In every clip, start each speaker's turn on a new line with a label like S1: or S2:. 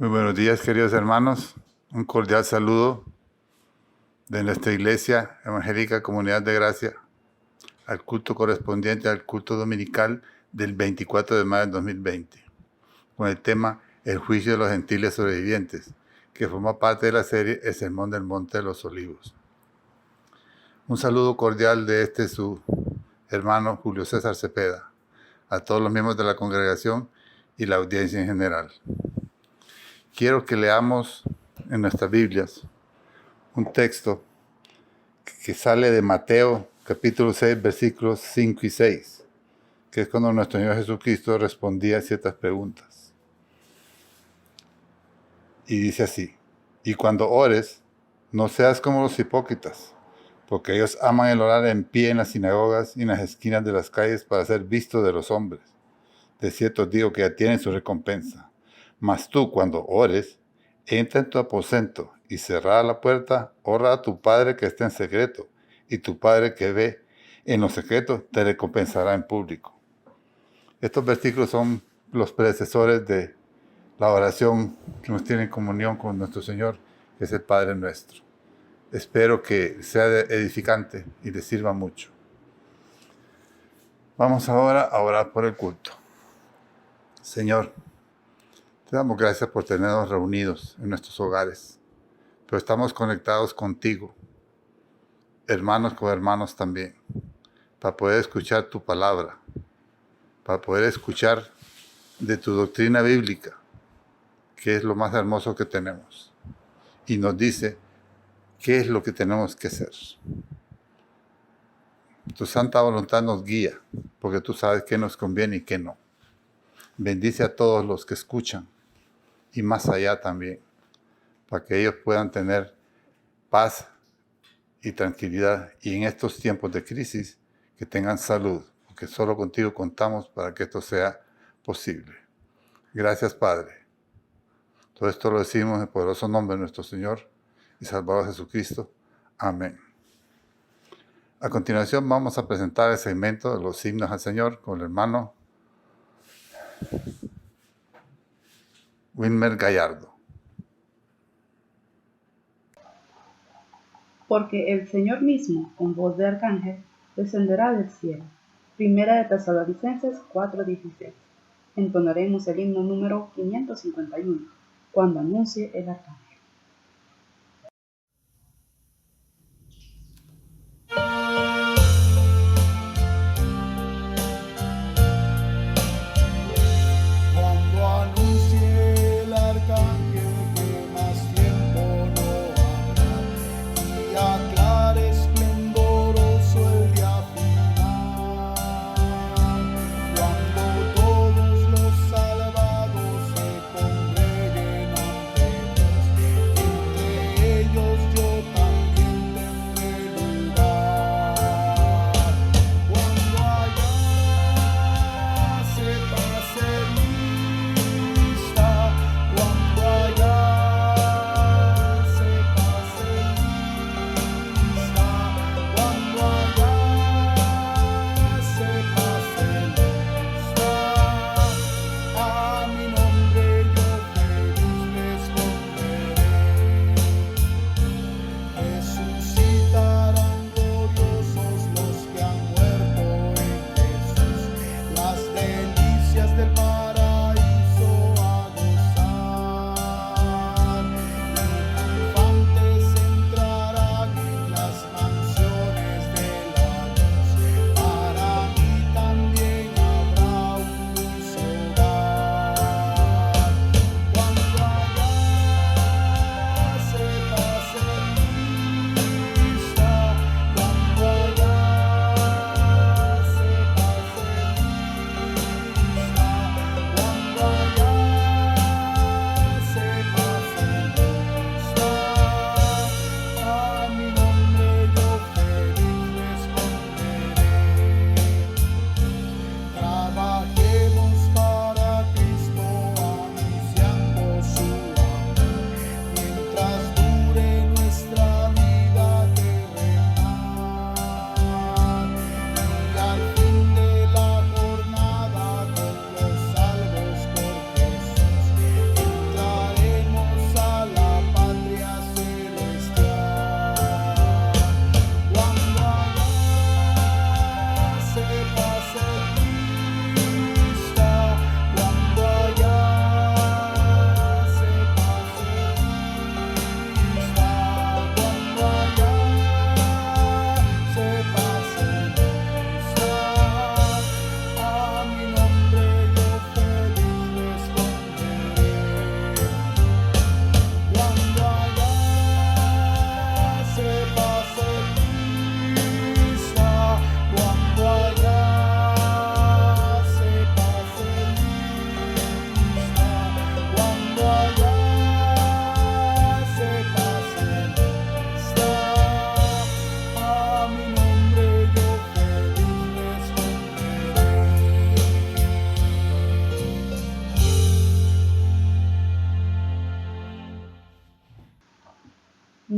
S1: Muy buenos días, queridos hermanos. Un cordial saludo de nuestra Iglesia Evangélica Comunidad de Gracia al culto correspondiente al culto dominical del 24 de mayo de 2020, con el tema El juicio de los gentiles sobrevivientes, que forma parte de la serie El Sermón del Monte de los Olivos. Un saludo cordial de su hermano Julio César Cepeda, a todos los miembros de la congregación y la audiencia en general. Quiero que leamos en nuestras Biblias un texto que sale de Mateo capítulo 6, versículos 5 y 6, que es cuando nuestro Señor Jesucristo respondía a ciertas preguntas. Y dice así: y cuando ores, no seas como los hipócritas, porque ellos aman el orar en pie en las sinagogas y en las esquinas de las calles para ser vistos de los hombres. De cierto os digo que ya tienen su recompensa. Mas tú, cuando ores, entra en tu aposento y cerrada la puerta, ora a tu Padre que está en secreto, y tu Padre que ve en lo secreto te recompensará en público. Estos versículos son los predecesores de la oración que nos tiene en comunión con nuestro Señor, que es el Padre nuestro. Espero que sea edificante y le sirva mucho. Vamos ahora a orar por el culto. Señor, te damos gracias por tenernos reunidos en nuestros hogares, pero estamos conectados contigo, hermanos con hermanos también, para poder escuchar tu palabra, para poder escuchar de tu doctrina bíblica, que es lo más hermoso que tenemos, y nos dice qué es lo que tenemos que hacer. Tu santa voluntad nos guía, porque tú sabes qué nos conviene y qué no. Bendice a todos los que escuchan, y más allá también, para que ellos puedan tener paz y tranquilidad, y en estos tiempos de crisis, que tengan salud, porque solo contigo contamos para que esto sea posible. Gracias, Padre. Todo esto lo decimos en el poderoso nombre de nuestro Señor y Salvador Jesucristo. Amén. A continuación vamos a presentar el segmento de los himnos al Señor con el hermano Wilmer Gallardo.
S2: Porque el Señor mismo, con voz de arcángel, descenderá del cielo. Primera de Tesalonicenses 4:16. Entonaremos el himno número 551, cuando anuncie el arcángel.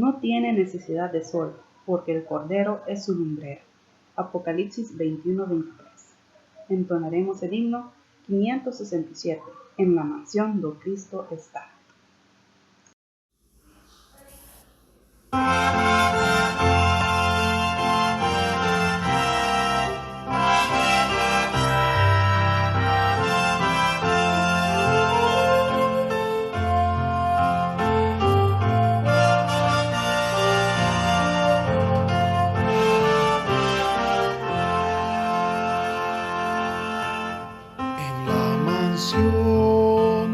S2: no tiene necesidad de sol, porque el Cordero es su lumbrera. Apocalipsis 21:23. Entonaremos el himno 567, en la mansión do Cristo está.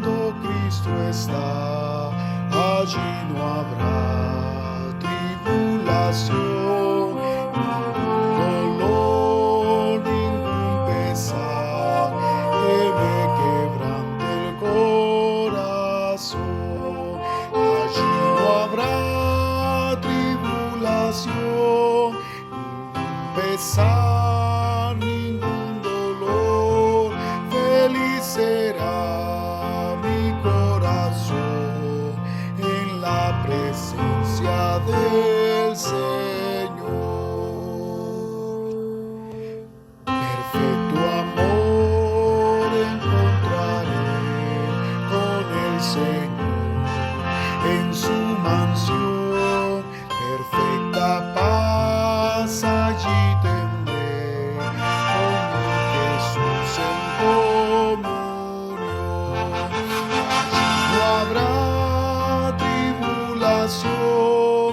S3: Do Cristo está, allí no habrá tribulación, ningún dolor, ningún pesar, que me quebrante el corazón. Allí no habrá tribulación, ningún pesar, ningún dolor. Feliz será mi corazón en la presencia del Señor. Perfecto amor encontraré con el Señor en su mansión. Perfecta paz allí tendré con mi Jesús en comunión. Allí no habrá tribulación,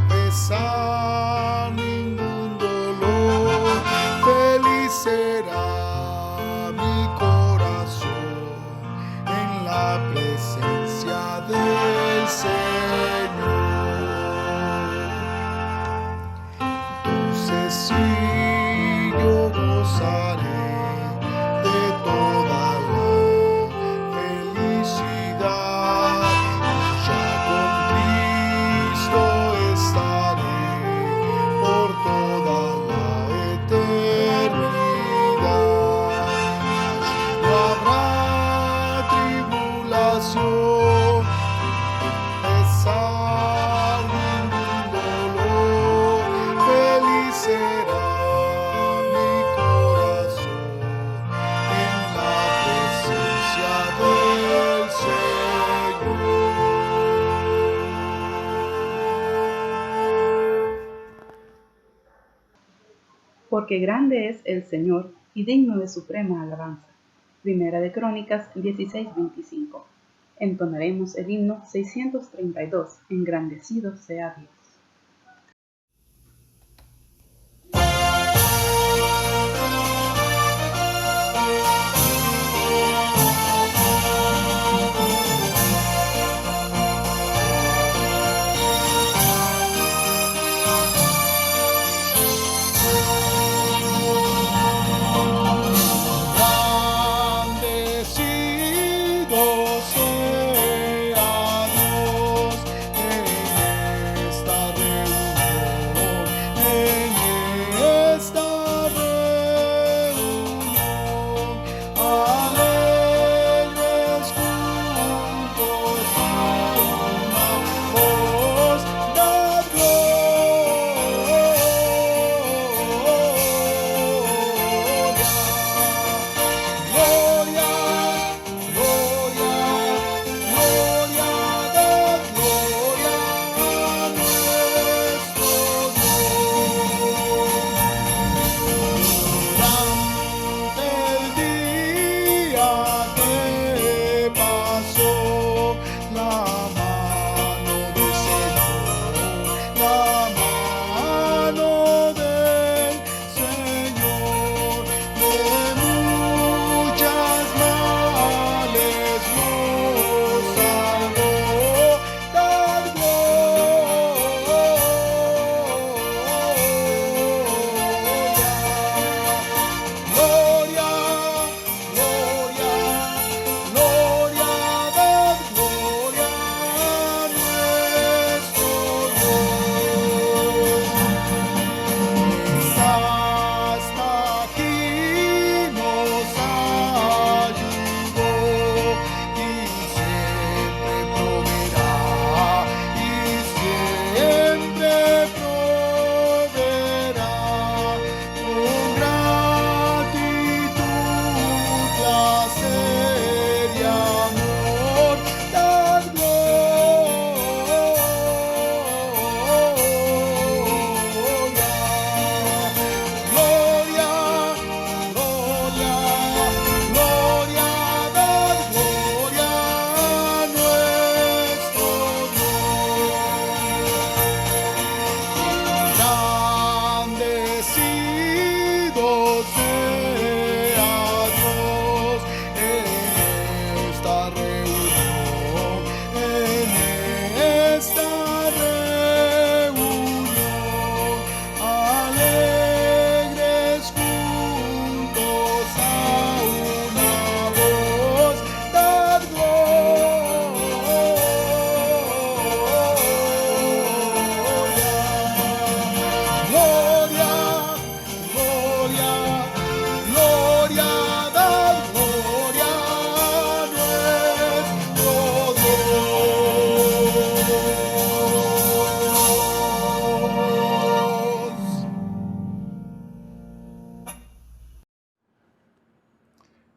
S3: pesar, ningún dolor. Feliz será mi corazón en la presencia del Señor. Entonces sí, yo gozaré de toda la felicidad, ya con Cristo estaré por toda la eternidad. Allí no habrá tribulación, pesar, ningún dolor. Feliz será mi corazón en la presencia del Señor.
S2: Porque grande es el Señor y digno de suprema alabanza. Primera de Crónicas 16:25. Entonaremos el himno 632, engrandecido sea Dios.
S3: Bendecido sea Dios en esta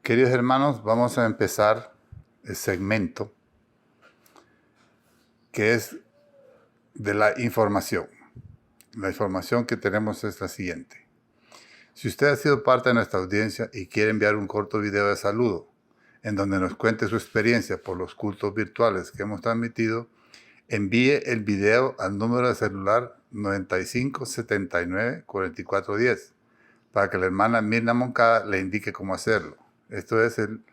S1: Queridos hermanos, vamos a empezar el segmento que es de la información. La información que tenemos es la siguiente. Si usted ha sido parte de nuestra audiencia y quiere enviar un corto video de saludo en donde nos cuente su experiencia por los cultos virtuales que hemos transmitido, envíe el video al número de celular 95 79 44 10 para que la hermana Mirna Moncada le indique cómo hacerlo. Esto es el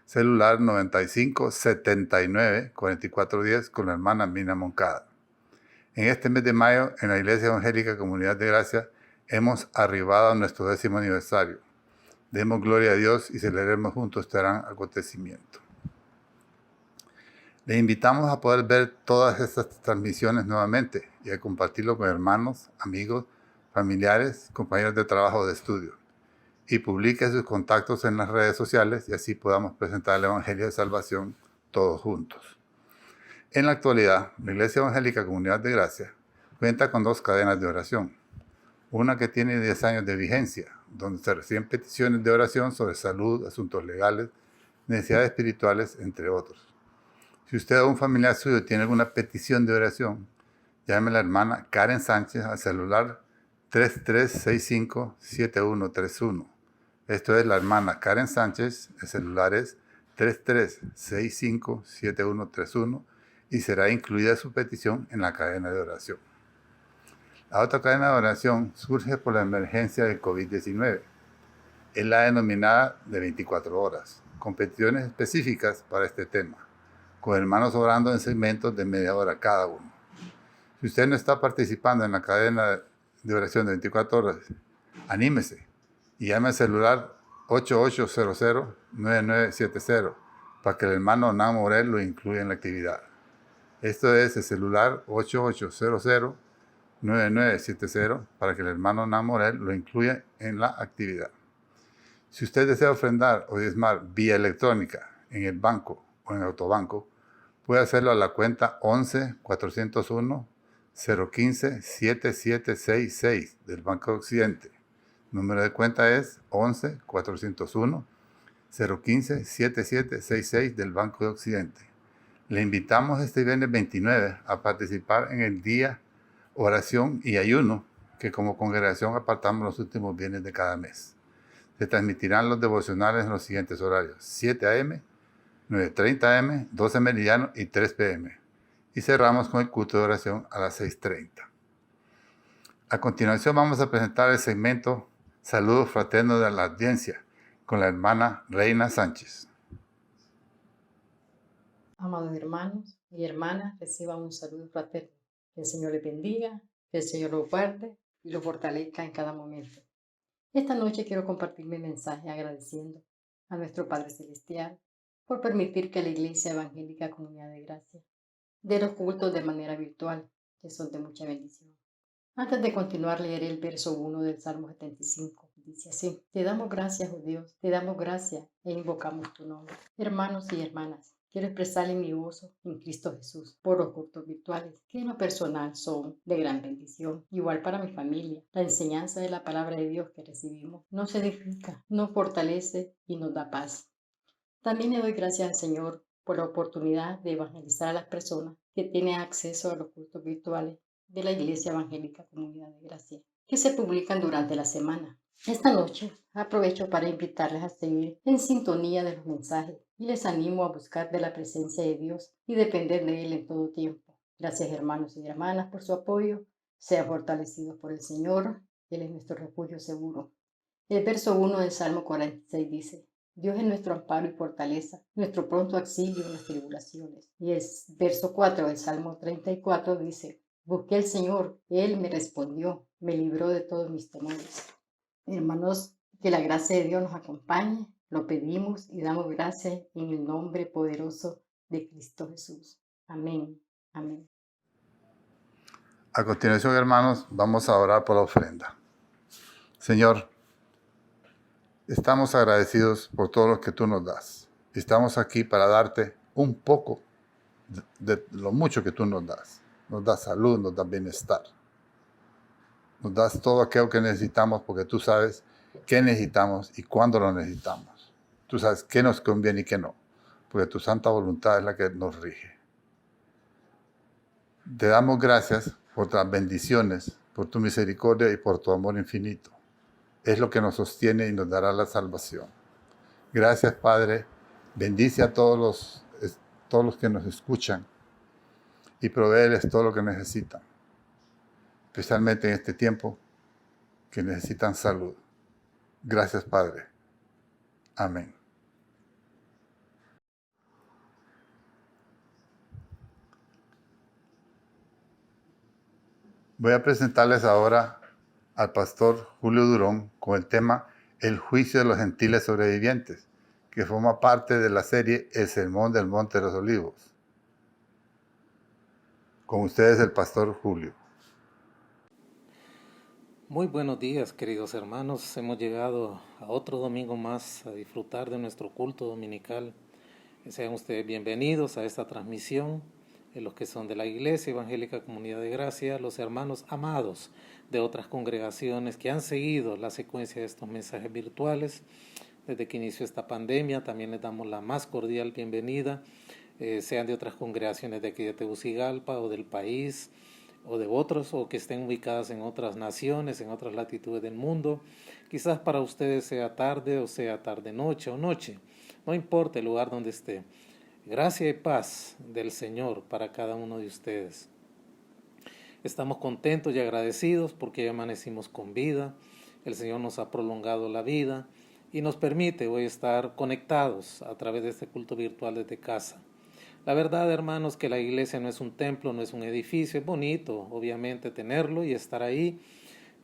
S1: celular 95 79 44 10 con la hermana Mirna Moncada. En este mes de mayo, en la Iglesia Evangélica Comunidad de Gracia, hemos arribado a nuestro 10º aniversario. Demos gloria a Dios y celebremos juntos este gran acontecimiento. Le invitamos a poder ver todas estas transmisiones nuevamente y a compartirlo con hermanos, amigos, familiares, compañeros de trabajo o de estudio. Y publique sus contactos en las redes sociales y así podamos presentar el Evangelio de Salvación todos juntos. En la actualidad, la Iglesia Evangélica Comunidad de Gracia cuenta con 2 cadenas de oración. Una que tiene 10 años de vigencia, donde se reciben peticiones de oración sobre salud, asuntos legales, necesidades espirituales, entre otros. Si usted o un familiar suyo tiene alguna petición de oración, llame a la hermana Karen Sánchez al celular 3365-7131. Esto es la hermana Karen Sánchez, el celular es 3365-7131 y será incluida su petición en la cadena de oración. La otra cadena de oración surge por la emergencia del COVID-19. Es la denominada de 24 horas, con peticiones específicas para este tema, con hermanos orando en segmentos de media hora cada uno. Si usted no está participando en la cadena de oración de 24 horas, anímese y llame al celular 8800-9970 para que el hermano Hernán Morel lo incluya en la actividad. Esto es el celular 8800-9970 para que el hermano Hernán Morel lo incluya en la actividad. Si usted desea ofrendar o diezmar vía electrónica en el banco o en autobanco, puede hacerlo a la cuenta 11-401-015-7766 del Banco de Occidente. El número de cuenta es 11-401-015-7766 del Banco de Occidente. Le invitamos este viernes 29 a participar en el día oración y ayuno que como congregación apartamos los últimos viernes de cada mes. Se transmitirán los devocionales en los siguientes horarios: 7 a.m., 9:30 a.m., 12 meridiano y 3 p.m. Y cerramos con el culto de oración a las 6:30. A continuación vamos a presentar el segmento Saludos fraternos de la audiencia con la hermana Reina Sánchez.
S4: Amados hermanos y hermanas, reciban un saludo fraterno. Que el Señor les bendiga, que el Señor los guarde y los fortalezca en cada momento. Esta noche quiero compartir mi mensaje agradeciendo a nuestro Padre Celestial por permitir que la Iglesia Evangélica Comunidad de Gracia dé los cultos de manera virtual, que son de mucha bendición. Antes de continuar, leeré el verso 1 del Salmo 75. Dice así: Te damos gracias, oh Dios, te damos gracias e invocamos tu nombre. Hermanos y hermanas, quiero expresarle mi gozo en Cristo Jesús por los cultos virtuales, que en lo personal son de gran bendición. Igual para mi familia, la enseñanza de la palabra de Dios que recibimos nos edifica, nos fortalece y nos da paz. También le doy gracias al Señor por la oportunidad de evangelizar a las personas que tienen acceso a los cultos virtuales de la Iglesia Evangélica Comunidad de Gracia, que se publican durante la semana. Esta noche aprovecho para invitarles a seguir en sintonía de los mensajes y les animo a buscar de la presencia de Dios y depender de Él en todo tiempo. Gracias, hermanos y hermanas, por su apoyo. Sean fortalecidos por el Señor. Él es nuestro refugio seguro. El verso 1 del Salmo 46 dice: Dios es nuestro amparo y fortaleza, nuestro pronto auxilio en las tribulaciones. Y el verso 4 del Salmo 34 dice: Busqué al Señor, Él me respondió, me libró de todos mis temores. Hermanos, que la gracia de Dios nos acompañe, lo pedimos y damos gracias en el nombre poderoso de Cristo Jesús. Amén. Amén.
S1: A continuación, hermanos, vamos a orar por la ofrenda. Señor, estamos agradecidos por todo lo que tú nos das. Estamos aquí para darte un poco de lo mucho que tú nos das. Nos das salud, nos das bienestar. Nos das todo aquello que necesitamos porque tú sabes qué necesitamos y cuándo lo necesitamos. Tú sabes qué nos conviene y qué no, porque tu santa voluntad es la que nos rige. Te damos gracias por las bendiciones, por tu misericordia y por tu amor infinito. Es lo que nos sostiene y nos dará la salvación. Gracias, Padre. Bendice a todos los que nos escuchan y provéeles todo lo que necesitan, especialmente en este tiempo que necesitan salud. Gracias, Padre. Amén. Voy a presentarles ahora al pastor Julio Durón con el tema El juicio de los gentiles sobrevivientes, que forma parte de la serie El Sermón del Monte de los Olivos. Con ustedes el pastor Julio.
S5: Muy buenos días, queridos hermanos. Hemos llegado a otro domingo más a disfrutar de nuestro culto dominical. Sean ustedes bienvenidos a esta transmisión. Los que son de la Iglesia Evangélica Comunidad de Gracia, los hermanos amados de otras congregaciones que han seguido la secuencia de estos mensajes virtuales desde que inició esta pandemia, también les damos la más cordial bienvenida, sean de otras congregaciones de aquí de Tegucigalpa o del país o de otros, o que estén ubicadas en otras naciones, en otras latitudes del mundo. Quizás para ustedes sea tarde o sea tarde-noche o noche, no importa el lugar donde esté. Gracia y paz del Señor para cada uno de ustedes. Estamos contentos y agradecidos porque amanecimos con vida. El Señor nos ha prolongado la vida y nos permite hoy estar conectados a través de este culto virtual desde casa. La verdad, hermanos, que la iglesia no es un templo, no es un edificio. Es bonito, obviamente, tenerlo y estar ahí.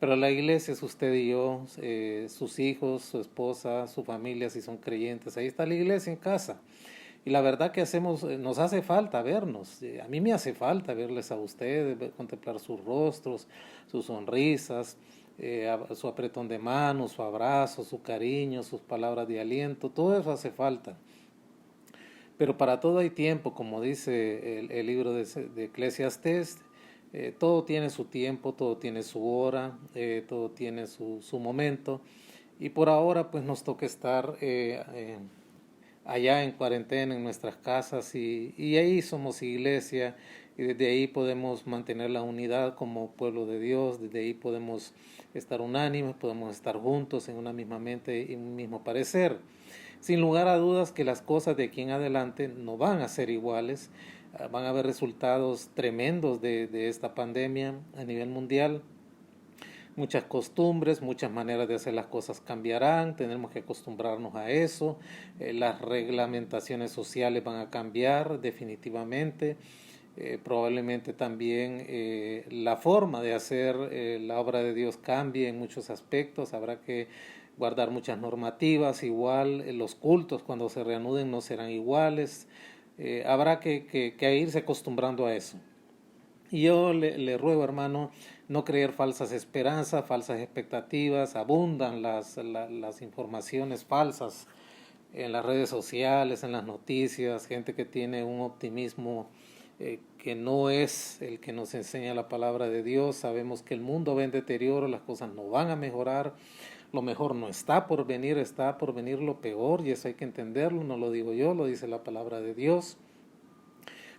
S5: Pero la iglesia es usted y yo, sus hijos, su esposa, su familia, si son creyentes. Ahí está la iglesia en casa. Y la verdad que nos hace falta vernos. A mí me hace falta verles a ustedes, contemplar sus rostros, sus sonrisas, su apretón de manos, su abrazo, su cariño, sus palabras de aliento. Todo eso hace falta. Pero para todo hay tiempo, como dice el libro de Eclesiastés. Todo tiene su tiempo, todo tiene su hora, todo tiene su momento. Y por ahora pues nos toca estar allá en cuarentena en nuestras casas y ahí somos iglesia y desde ahí podemos mantener la unidad como pueblo de Dios, desde ahí podemos estar unánimes, podemos estar juntos en una misma mente y un mismo parecer. Sin lugar a dudas que las cosas de aquí en adelante no van a ser iguales, van a haber resultados tremendos de esta pandemia a nivel mundial. Muchas costumbres, muchas maneras de hacer las cosas cambiarán, tenemos que acostumbrarnos a eso, las reglamentaciones sociales van a cambiar definitivamente, probablemente también la forma de hacer la obra de Dios cambie en muchos aspectos, habrá que guardar muchas normativas, igual los cultos cuando se reanuden no serán iguales, habrá que irse acostumbrando a eso. Y yo le ruego, hermano, no creer falsas esperanzas, falsas expectativas. Abundan las informaciones falsas en las redes sociales, en las noticias, gente que tiene un optimismo que no es el que nos enseña la palabra de Dios. Sabemos que el mundo va en deterioro, las cosas no van a mejorar, lo mejor no está por venir lo peor, y eso hay que entenderlo, no lo digo yo, lo dice la palabra de Dios.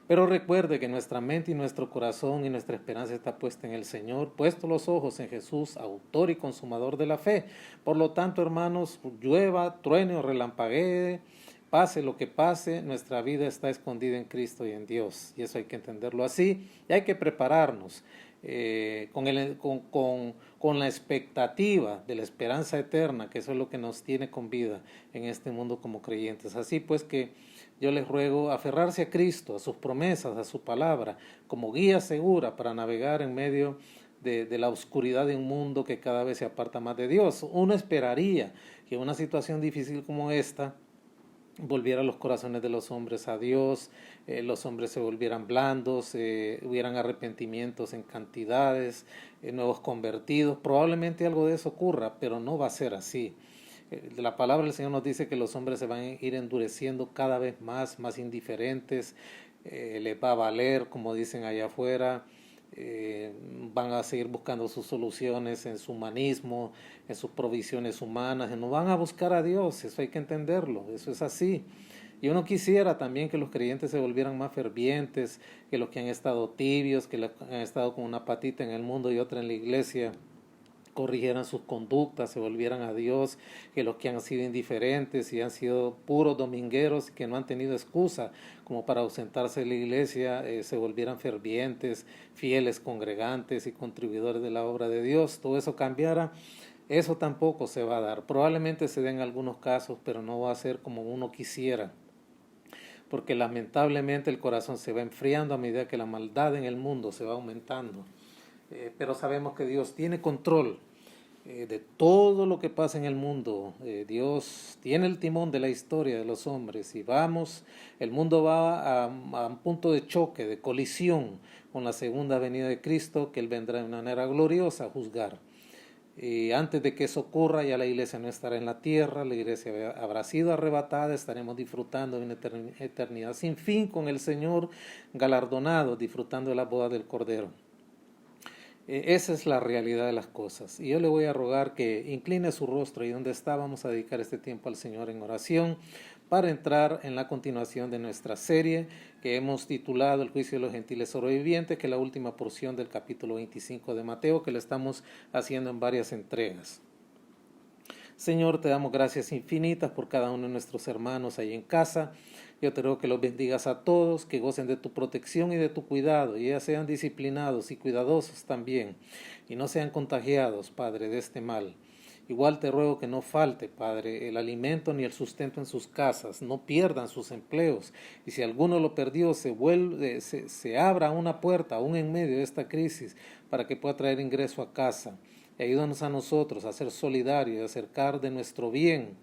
S5: Pero recuerde que nuestra mente y nuestro corazón y nuestra esperanza está puesta en el Señor, puesto los ojos en Jesús, autor y consumador de la fe. Por lo tanto, hermanos, llueva, truene o relampaguee, pase lo que pase, nuestra vida está escondida en Cristo y en Dios. Y eso hay que entenderlo así, y hay que prepararnos con la expectativa de la esperanza eterna, que eso es lo que nos tiene con vida en este mundo como creyentes. Así pues que yo les ruego aferrarse a Cristo, a sus promesas, a su palabra, como guía segura para navegar en medio de la oscuridad de un mundo que cada vez se aparta más de Dios. Uno esperaría que una situación difícil como esta volviera los corazones de los hombres a Dios, los hombres se volvieran blandos, hubieran arrepentimientos en cantidades, nuevos convertidos. Probablemente algo de eso ocurra, pero no va a ser así. La palabra del Señor nos dice que los hombres se van a ir endureciendo cada vez más indiferentes, les va a valer, como dicen allá afuera, van a seguir buscando sus soluciones en su humanismo, en sus provisiones humanas, y no van a buscar a Dios. Eso hay que entenderlo, eso es así. Y uno quisiera también que los creyentes se volvieran más fervientes, que los que han estado tibios, que los que han estado con una patita en el mundo y otra en la iglesia, corrigieran sus conductas, se volvieran a Dios, que los que han sido indiferentes y han sido puros domingueros, que no han tenido excusa como para ausentarse de la iglesia, se volvieran fervientes, fieles, congregantes y contribuidores de la obra de Dios. Todo eso cambiara. Eso tampoco se va a dar. Probablemente se den algunos casos, pero no va a ser como uno quisiera, porque lamentablemente el corazón se va enfriando a medida que la maldad en el mundo se va aumentando. Pero sabemos que Dios tiene control de todo lo que pasa en el mundo. Dios tiene el timón de la historia de los hombres y el mundo va a un punto de choque, de colisión con la segunda venida de Cristo, que Él vendrá de una manera gloriosa a juzgar. Antes de que eso ocurra, ya la iglesia no estará en la tierra, la iglesia habrá sido arrebatada, estaremos disfrutando de una eternidad sin fin con el Señor, galardonados, disfrutando de la boda del Cordero. Esa es la realidad de las cosas. Y yo le voy a rogar que incline su rostro y donde está, vamos a dedicar este tiempo al Señor en oración para entrar en la continuación de nuestra serie que hemos titulado El juicio de los gentiles sobrevivientes, que es la última porción del capítulo 25 de Mateo, que lo estamos haciendo en varias entregas. Señor, te damos gracias infinitas por cada uno de nuestros hermanos ahí en casa. Yo te ruego que los bendigas a todos, que gocen de tu protección y de tu cuidado, y ya sean disciplinados y cuidadosos también, y no sean contagiados, Padre, de este mal. Igual te ruego que no falte, Padre, el alimento ni el sustento en sus casas, no pierdan sus empleos, y si alguno lo perdió, se abra una puerta, aún en medio de esta crisis, para que pueda traer ingreso a casa. Y ayúdanos a nosotros a ser solidarios y a acercar de nuestro bien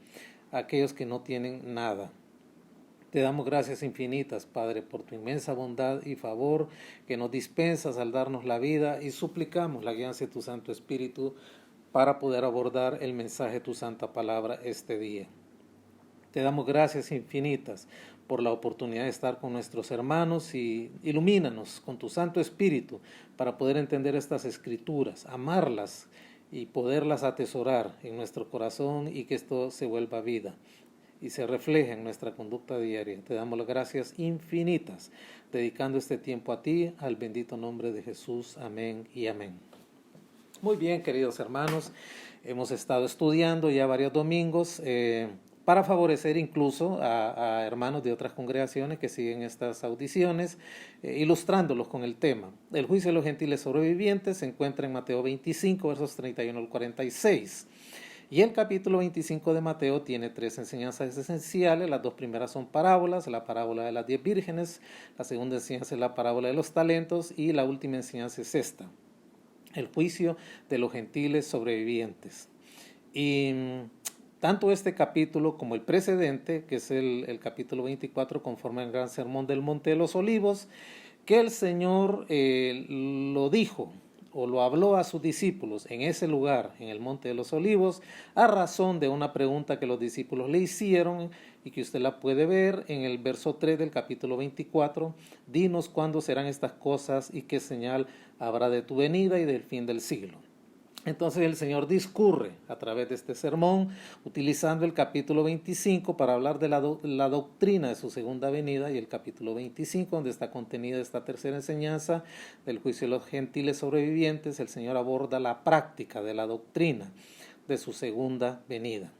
S5: a aquellos que no tienen nada. Te damos gracias infinitas, Padre, por tu inmensa bondad y favor que nos dispensas al darnos la vida, y suplicamos la guianza de tu Santo Espíritu para poder abordar el mensaje de tu santa palabra este día. Te damos gracias infinitas por la oportunidad de estar con nuestros hermanos, y ilumínanos con tu Santo Espíritu para poder entender estas escrituras, amarlas y poderlas atesorar en nuestro corazón, y que esto se vuelva vida y se refleja en nuestra conducta diaria. Te damos las gracias infinitas, dedicando este tiempo a ti, al bendito nombre de Jesús. Amén y amén. Muy bien, queridos hermanos, hemos estado estudiando ya varios domingos para favorecer incluso a hermanos de otras congregaciones que siguen estas audiciones, ilustrándolos con el tema. El juicio de los gentiles sobrevivientes se encuentra en Mateo 25, versos 31 al 46. Y el capítulo 25 de Mateo tiene 3 enseñanzas esenciales. Las 2 primeras son parábolas: la parábola de las 10 vírgenes, la segunda enseñanza es la parábola de los talentos, y la última enseñanza es esta: el juicio de los gentiles sobrevivientes. Y tanto este capítulo como el precedente, que es el capítulo 24, conforman el gran sermón del Monte de los Olivos, que el Señor lo dijo o lo habló a sus discípulos en ese lugar, en el Monte de los Olivos, a razón de una pregunta que los discípulos le hicieron, y que usted la puede ver en el verso 3 del capítulo 24. Dinos cuándo serán estas cosas y qué señal habrá de tu venida y del fin del siglo. Entonces el Señor discurre a través de este sermón, utilizando el capítulo 25 para hablar de la doctrina de su segunda venida, y el capítulo 25, donde está contenida esta tercera enseñanza del juicio de los gentiles sobrevivientes. El Señor aborda la práctica de la doctrina de su segunda venida.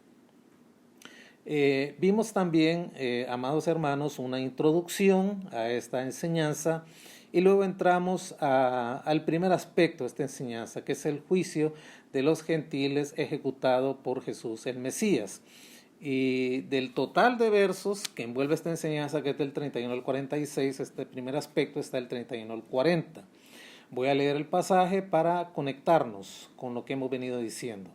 S5: Vimos también, amados hermanos, una introducción a esta enseñanza, y luego entramos al primer aspecto de esta enseñanza, que es el juicio de los gentiles ejecutado por Jesús el Mesías. Y del total de versos que envuelve esta enseñanza, que es del 31 al 46, este primer aspecto está del 31 al 40. Voy a leer el pasaje para conectarnos con lo que hemos venido diciendo.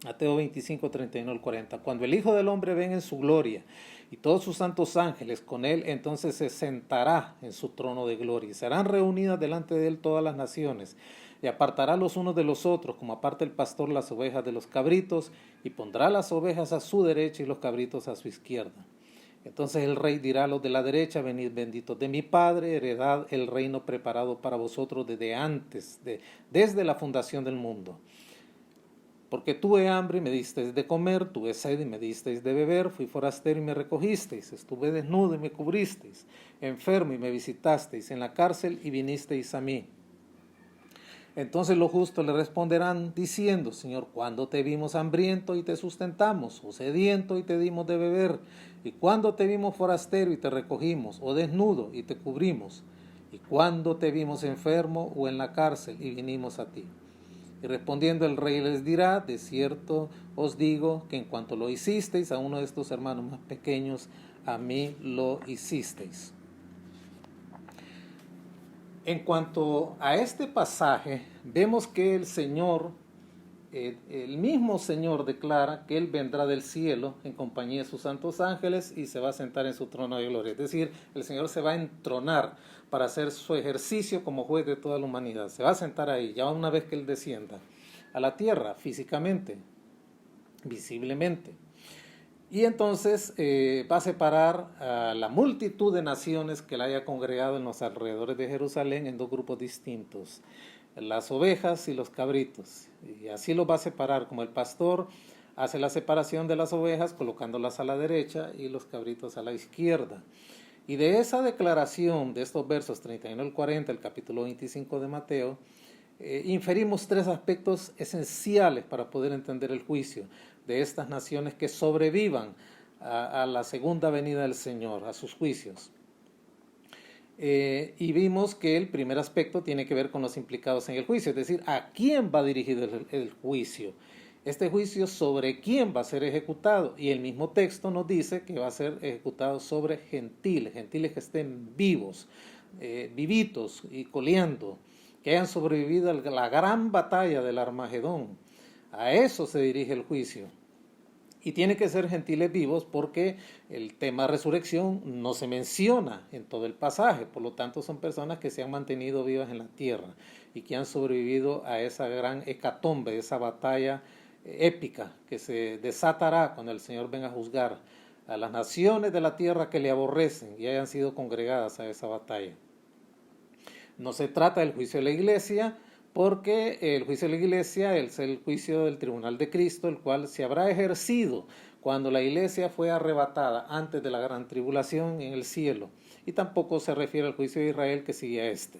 S5: Mateo 25, 31 al 40. Cuando el Hijo del Hombre venga en su gloria y todos sus santos ángeles con él, entonces se sentará en su trono de gloria, y serán reunidas delante de él todas las naciones, y apartará los unos de los otros, como aparta el pastor las ovejas de los cabritos, y pondrá las ovejas a su derecha y los cabritos a su izquierda. Entonces el rey dirá a los de la derecha: venid benditos de mi Padre, heredad el reino preparado para vosotros desde antes, desde la fundación del mundo. Porque tuve hambre y me disteis de comer, tuve sed y me disteis de beber, fui forastero y me recogisteis, estuve desnudo y me cubristeis, enfermo y me visitasteis, en la cárcel y vinisteis a mí. Entonces los justos le responderán diciendo: Señor, ¿cuándo te vimos hambriento y te sustentamos, o sediento y te dimos de beber? ¿Y cuándo te vimos forastero y te recogimos, o desnudo y te cubrimos? ¿Y cuándo te vimos enfermo o en la cárcel y vinimos a ti? Y respondiendo el rey les dirá: de cierto os digo que en cuanto lo hicisteis a uno de estos hermanos más pequeños, a mí lo hicisteis. En cuanto a este pasaje, vemos que el Señor, el mismo Señor declara que Él vendrá del cielo en compañía de sus santos ángeles y se va a sentar en su trono de gloria. Es decir, el Señor se va a entronar para hacer su ejercicio como juez de toda la humanidad. Se va a sentar ahí, ya una vez que Él descienda a la tierra, físicamente, visiblemente. Y entonces va a separar a la multitud de naciones que la haya congregado en los alrededores de Jerusalén en dos grupos distintos: las ovejas y los cabritos. Y así los va a separar, como el pastor hace la separación de las ovejas colocándolas a la derecha y los cabritos a la izquierda. Y de esa declaración de estos versos 31 al 40, el capítulo 25 de Mateo, inferimos tres aspectos esenciales para poder entender el juicio de estas naciones que sobrevivan a la segunda venida del Señor, a sus juicios. Y vimos que el primer aspecto tiene que ver con los implicados en el juicio, es decir, ¿a quién va dirigido el juicio? Este juicio, ¿sobre quién va a ser ejecutado? Y el mismo texto nos dice que va a ser ejecutado sobre gentiles que estén vivos, vivitos y coleando, que hayan sobrevivido a la gran batalla del Armagedón. A eso se dirige el juicio. Y tiene que ser gentiles vivos porque el tema resurrección no se menciona en todo el pasaje. Por lo tanto, son personas que se han mantenido vivas en la tierra y que han sobrevivido a esa gran hecatombe, esa batalla épica que se desatará cuando el Señor venga a juzgar a las naciones de la tierra que le aborrecen y hayan sido congregadas a esa batalla. No se trata del juicio de la iglesia, porque el juicio de la iglesia es el juicio del tribunal de Cristo, el cual se habrá ejercido cuando la iglesia fue arrebatada antes de la gran tribulación en el cielo, y tampoco se refiere al juicio de Israel que sigue a este.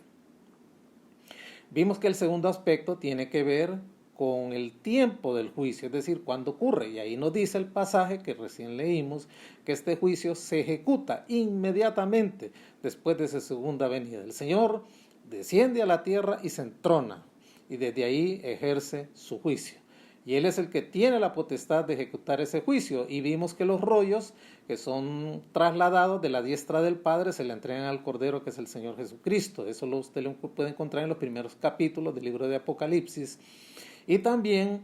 S5: Vimos que el segundo aspecto tiene que ver con el tiempo del juicio, es decir, cuándo ocurre, y ahí nos dice el pasaje que recién leímos, que este juicio se ejecuta inmediatamente después de su segunda venida. El Señor desciende a la tierra y se entrona, y desde ahí ejerce su juicio. Y Él es el que tiene la potestad de ejecutar ese juicio. Y vimos que los rollos que son trasladados de la diestra del Padre se le entregan al Cordero, que es el Señor Jesucristo. Eso usted lo puede encontrar en los primeros capítulos del libro de Apocalipsis. Y también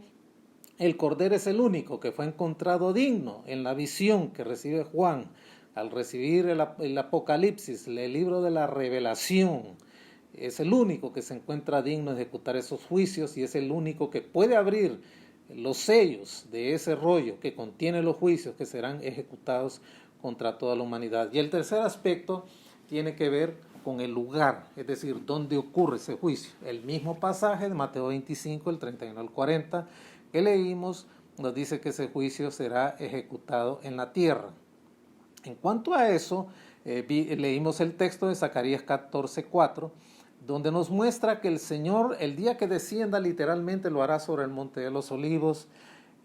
S5: el Cordero es el único que fue encontrado digno en la visión que recibe Juan al recibir el Apocalipsis, el libro de la revelación. Es el único que se encuentra digno de ejecutar esos juicios y es el único que puede abrir los sellos de ese rollo que contiene los juicios que serán ejecutados contra toda la humanidad. Y el tercer aspecto tiene que ver con el lugar, es decir, dónde ocurre ese juicio. El mismo pasaje de Mateo 25, el 31 al 40, que leímos, nos dice que ese juicio será ejecutado en la tierra. En cuanto a eso, leímos el texto de Zacarías 14:4, donde nos muestra que el Señor, el día que descienda, literalmente lo hará sobre el Monte de los Olivos,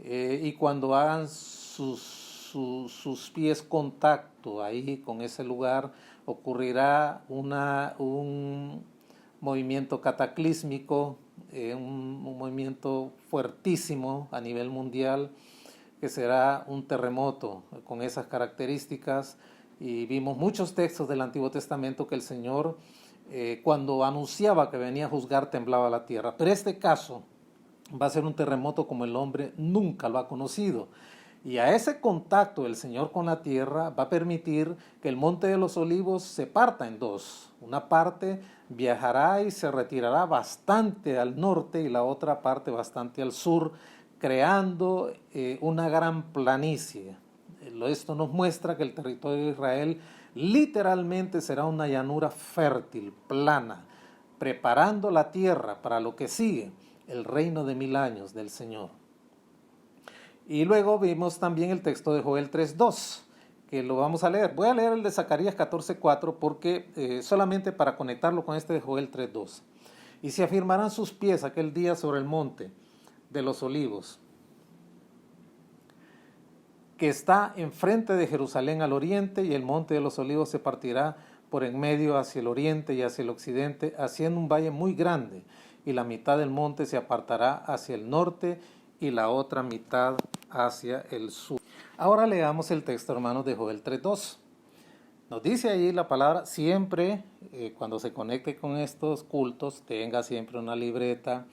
S5: y cuando hagan sus pies contacto ahí con ese lugar, ocurrirá un movimiento cataclísmico, un movimiento fuertísimo a nivel mundial, que será un terremoto con esas características. Y vimos muchos textos del Antiguo Testamento que el Señor, cuando anunciaba que venía a juzgar, temblaba la tierra. Pero este caso va a ser un terremoto como el hombre nunca lo ha conocido. Y a ese contacto del Señor con la tierra va a permitir que el Monte de los Olivos se parta en dos. Una parte viajará y se retirará bastante al norte y la otra parte bastante al sur, creando una gran planicie. Esto nos muestra que el territorio de Israel literalmente será una llanura fértil, plana, preparando la tierra para lo que sigue, el reino de 1000 años del Señor. Y luego vimos también el texto de Joel 3:2, que lo vamos a leer. Voy a leer el de Zacarías 14:4 porque solamente para conectarlo con este de Joel 3:2. Y se afirmarán sus pies aquel día sobre el monte de los olivos, que está enfrente de Jerusalén al oriente, y el monte de los olivos se partirá por en medio hacia el oriente y hacia el occidente, haciendo un valle muy grande, y la mitad del monte se apartará hacia el norte y la otra mitad hacia el sur. Ahora leamos el texto, hermanos, de Joel 3:2. Nos dice ahí la palabra, siempre cuando se conecte con estos cultos, tenga siempre una libreta,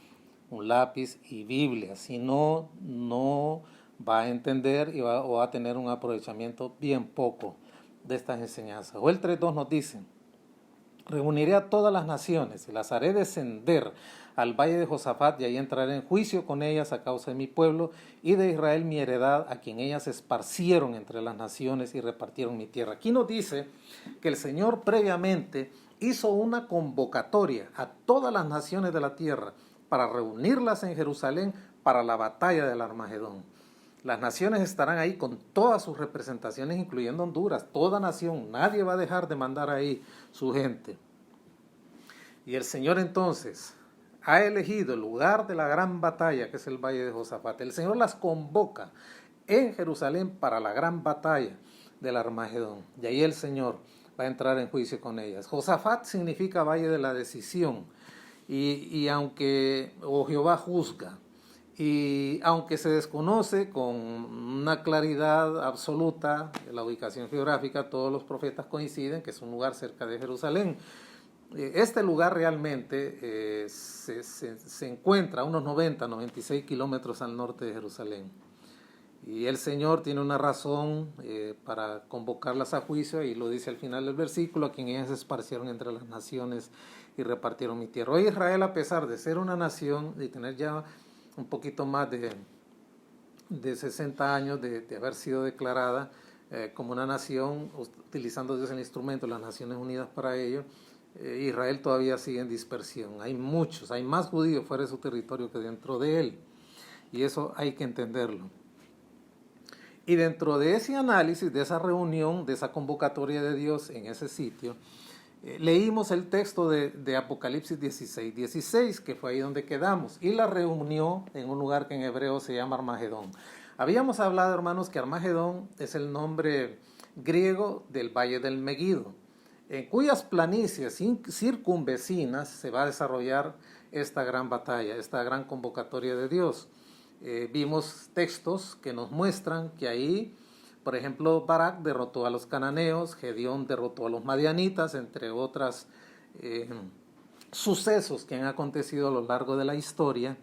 S5: un lápiz y Biblia. Si no, no va a entender y va a tener un aprovechamiento bien poco de estas enseñanzas. Joel 3:2 nos dice: reuniré a todas las naciones y las haré descender al valle de Josafat, y ahí entraré en juicio con ellas a causa de mi pueblo y de Israel mi heredad, a quien ellas esparcieron entre las naciones y repartieron mi tierra. Aquí nos dice que el Señor previamente hizo una convocatoria a todas las naciones de la tierra para reunirlas en Jerusalén para la batalla del Armagedón. Las naciones estarán ahí con todas sus representaciones, incluyendo Honduras, toda nación. Nadie va a dejar de mandar ahí su gente. Y el Señor entonces ha elegido el lugar de la gran batalla, que es el valle de Josafat. El Señor las convoca en Jerusalén para la gran batalla del Armagedón. Y ahí el Señor va a entrar en juicio con ellas. Josafat significa valle de la decisión. Y aunque Jehová juzga, y aunque se desconoce con una claridad absoluta la ubicación geográfica, todos los profetas coinciden que es un lugar cerca de Jerusalén. Este lugar realmente se encuentra a unos 96 kilómetros al norte de Jerusalén. Y el Señor tiene una razón para convocarlas a juicio, y lo dice al final del versículo: a quien ellas se esparcieron entre las naciones y repartieron mi tierra. Hoy Israel, a pesar de ser una nación y tener ya un poquito más de 60 años de haber sido declarada como una nación, utilizando Dios el instrumento, las Naciones Unidas para ello, Israel todavía sigue en dispersión. Hay más judíos fuera de su territorio que dentro de él, y eso hay que entenderlo. Y dentro de ese análisis, de esa reunión, de esa convocatoria de Dios en ese sitio, leímos el texto de Apocalipsis 16:16, que fue ahí donde quedamos, y la reunió en un lugar que en hebreo se llama Armagedón. Habíamos hablado, hermanos, que Armagedón es el nombre griego del Valle del Megido, en cuyas planicies circunvecinas se va a desarrollar esta gran batalla, esta gran convocatoria de Dios. Vimos textos que nos muestran que ahí, por ejemplo, Barak derrotó a los cananeos, Gedeón derrotó a los madianitas, entre otros sucesos que han acontecido a lo largo de la historia,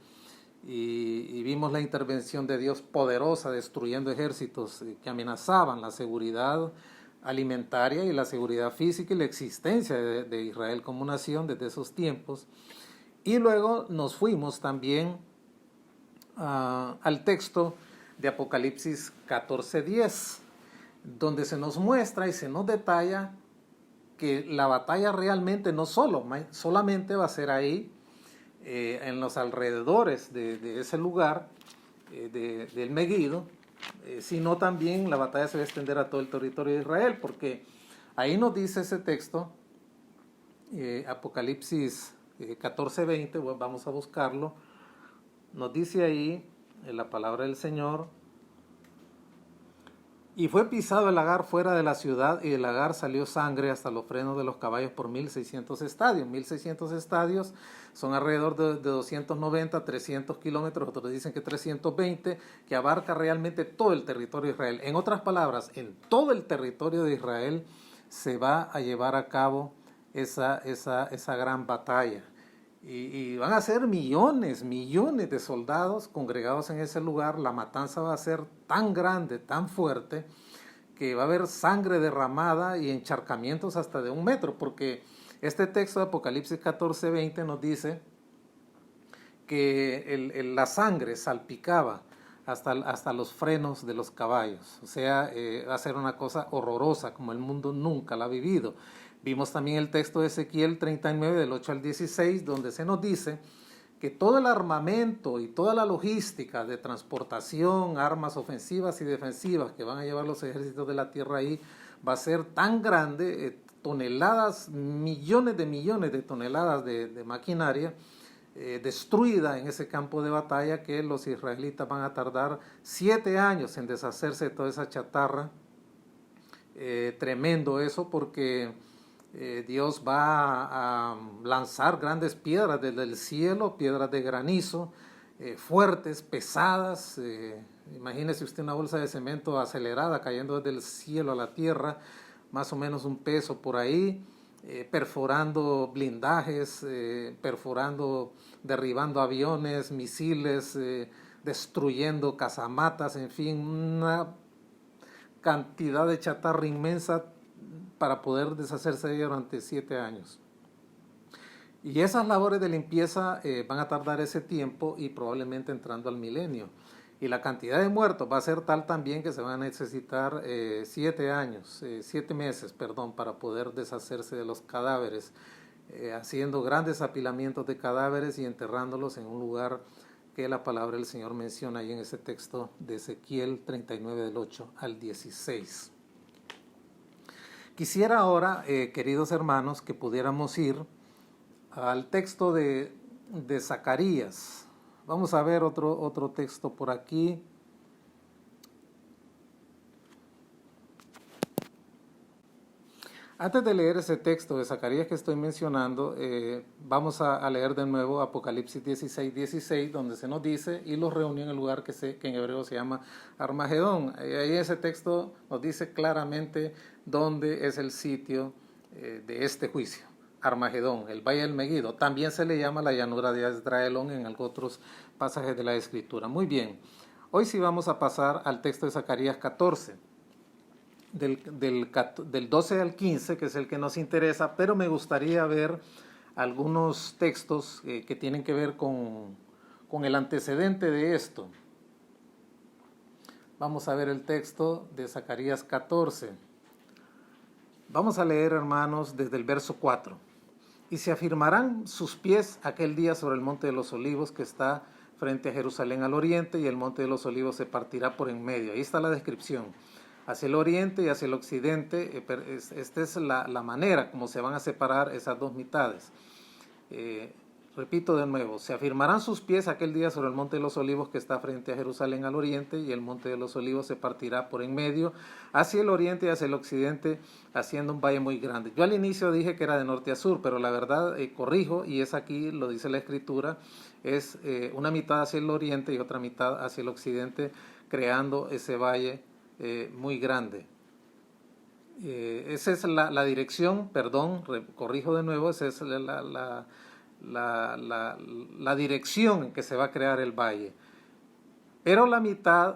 S5: y vimos la intervención de Dios poderosa destruyendo ejércitos que amenazaban la seguridad alimentaria y la seguridad física y la existencia de Israel como nación desde esos tiempos. Y luego nos fuimos también al texto de Apocalipsis 14:10, donde se nos muestra y se nos detalla que la batalla realmente no solamente va a ser ahí, en los alrededores de ese lugar del Megido, sino también la batalla se va a extender a todo el territorio de Israel, porque ahí nos dice ese texto, Apocalipsis 14:20, vamos a buscarlo. Nos dice ahí en la palabra del Señor: y fue pisado el lagar fuera de la ciudad, y del lagar salió sangre hasta los frenos de los caballos por 1600 estadios. 1600 estadios son alrededor de 290, 300 kilómetros, otros dicen que 320, que abarca realmente todo el territorio de Israel. En otras palabras, en todo el territorio de Israel se va a llevar a cabo esa gran batalla. Y van a ser millones de soldados congregados en ese lugar. La matanza va a ser tan grande, tan fuerte, que va a haber sangre derramada y encharcamientos hasta de 1 metro, porque este texto de Apocalipsis 14:20 nos dice que la sangre salpicaba hasta los frenos de los caballos. O sea, va a ser una cosa horrorosa como el mundo nunca la ha vivido. Vimos también el texto de Ezequiel 39 del 8 al 16, donde se nos dice que todo el armamento y toda la logística de transportación, armas ofensivas y defensivas que van a llevar los ejércitos de la tierra ahí, va a ser tan grande, toneladas, millones de toneladas de maquinaria destruida en ese campo de batalla, que los israelitas van a tardar 7 años en deshacerse de toda esa chatarra. Tremendo eso, porque Dios va a lanzar grandes piedras desde el cielo, piedras de granizo, fuertes, pesadas. Imagínese usted una bolsa de cemento acelerada cayendo desde el cielo a la tierra, más o menos un peso por ahí, perforando blindajes, derribando aviones, misiles, destruyendo casamatas, en fin, una cantidad de chatarra inmensa para poder deshacerse de ella durante 7 años. Y esas labores de limpieza van a tardar ese tiempo y probablemente entrando al milenio. Y la cantidad de muertos va a ser tal también que se van a necesitar 7 meses, para poder deshacerse de los cadáveres, haciendo grandes apilamientos de cadáveres y enterrándolos en un lugar que la palabra del Señor menciona ahí en ese texto de Ezequiel 39 del 8 al 16. Quisiera ahora, queridos hermanos, que pudiéramos ir al texto de Zacarías. Vamos a ver otro texto por aquí. Antes de leer ese texto de Zacarías que estoy mencionando, vamos a leer de nuevo Apocalipsis 16:16, donde se nos dice, y los reunió en el lugar que en hebreo se llama Armagedón. Ahí ese texto nos dice claramente dónde es el sitio de este juicio. Armagedón, el Valle del Megido. También se le llama la llanura de Esdraelón en otros pasajes de la Escritura. Muy bien, hoy sí vamos a pasar al texto de Zacarías 14. Del 12 al 15, que es el que nos interesa, pero me gustaría ver algunos textos que tienen que ver con el antecedente de esto. Vamos a ver el texto de Zacarías 14. Vamos a leer, hermanos, desde el verso 4. Y se afirmarán sus pies aquel día sobre el monte de los olivos que está frente a Jerusalén al oriente, y el monte de los olivos se partirá por en medio. Ahí está la descripción. Hacia el oriente y hacia el occidente, esta es la manera como se van a separar esas dos mitades. Repito de nuevo, se afirmarán sus pies aquel día sobre el monte de los olivos que está frente a Jerusalén al oriente, y el monte de los olivos se partirá por en medio, hacia el oriente y hacia el occidente, haciendo un valle muy grande. Yo al inicio dije que era de norte a sur, pero la verdad corrijo, y es aquí, lo dice la Escritura, es una mitad hacia el oriente y otra mitad hacia el occidente, creando ese valle muy grande. Esa es la dirección, corrijo de nuevo, esa es la dirección en que se va a crear el valle. Pero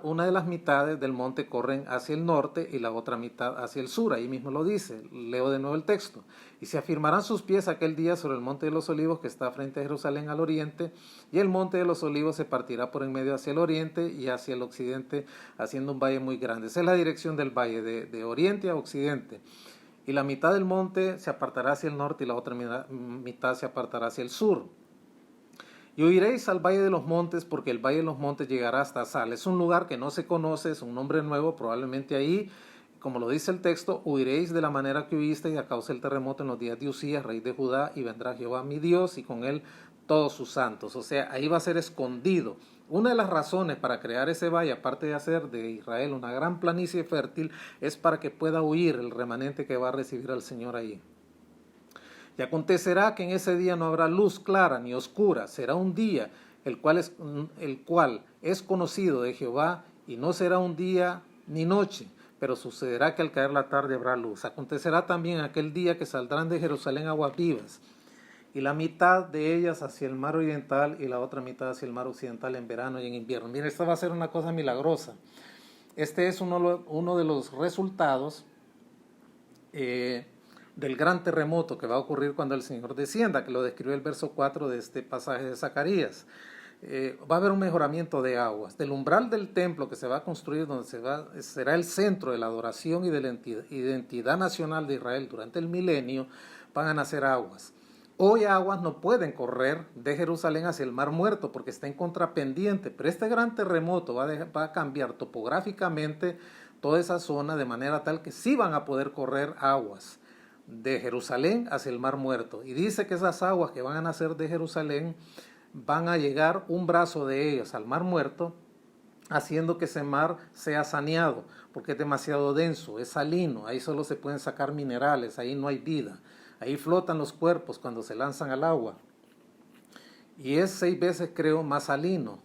S5: una de las mitades del monte corren hacia el norte y la otra mitad hacia el sur. Ahí mismo lo dice. Leo de nuevo el texto. Y se afirmarán sus pies aquel día sobre el monte de los olivos que está frente a Jerusalén al oriente, y el monte de los olivos se partirá por en medio hacia el oriente y hacia el occidente, haciendo un valle muy grande. Esa es la dirección del valle, de oriente a occidente. Y la mitad del monte se apartará hacia el norte y la otra mitad se apartará hacia el sur. Y huiréis al valle de los montes, porque el valle de los montes llegará hasta Sal. Es un lugar que no se conoce, es un nombre nuevo, probablemente ahí, como lo dice el texto, huiréis de la manera que huisteis a causa del terremoto en los días de Usías, rey de Judá, y vendrá Jehová mi Dios, y con él todos sus santos. O sea, ahí va a ser escondido. Una de las razones para crear ese valle, aparte de hacer de Israel una gran planicie fértil, es para que pueda huir el remanente que va a recibir al Señor ahí. Y acontecerá que en ese día no habrá luz clara ni oscura, será un día el cual es conocido de Jehová, y no será un día ni noche, pero sucederá que al caer la tarde habrá luz. Acontecerá también aquel día que saldrán de Jerusalén aguas vivas, y la mitad de ellas hacia el mar oriental y la otra mitad hacia el mar occidental en verano y en invierno. Miren, esta va a ser una cosa milagrosa. Este es uno de los resultados del gran terremoto que va a ocurrir cuando el Señor descienda, que lo describe el verso 4 de este pasaje de Zacarías. va a haber un mejoramiento de aguas. Del umbral del templo que se va a construir, donde será el centro de la adoración y de la identidad nacional de Israel durante el milenio, van a nacer aguas. Hoy aguas no pueden correr de Jerusalén hacia el Mar Muerto porque está en contrapendiente, pero este gran terremoto va a cambiar topográficamente toda esa zona de manera tal que sí van a poder correr aguas de Jerusalén hacia el Mar Muerto. Y dice que esas aguas que van a nacer de Jerusalén van a llegar un brazo de ellos al Mar Muerto, haciendo que ese mar sea saneado, porque es demasiado denso, es salino, ahí solo se pueden sacar minerales, ahí no hay vida. Ahí flotan los cuerpos cuando se lanzan al agua. Y es 6 veces, creo, más salino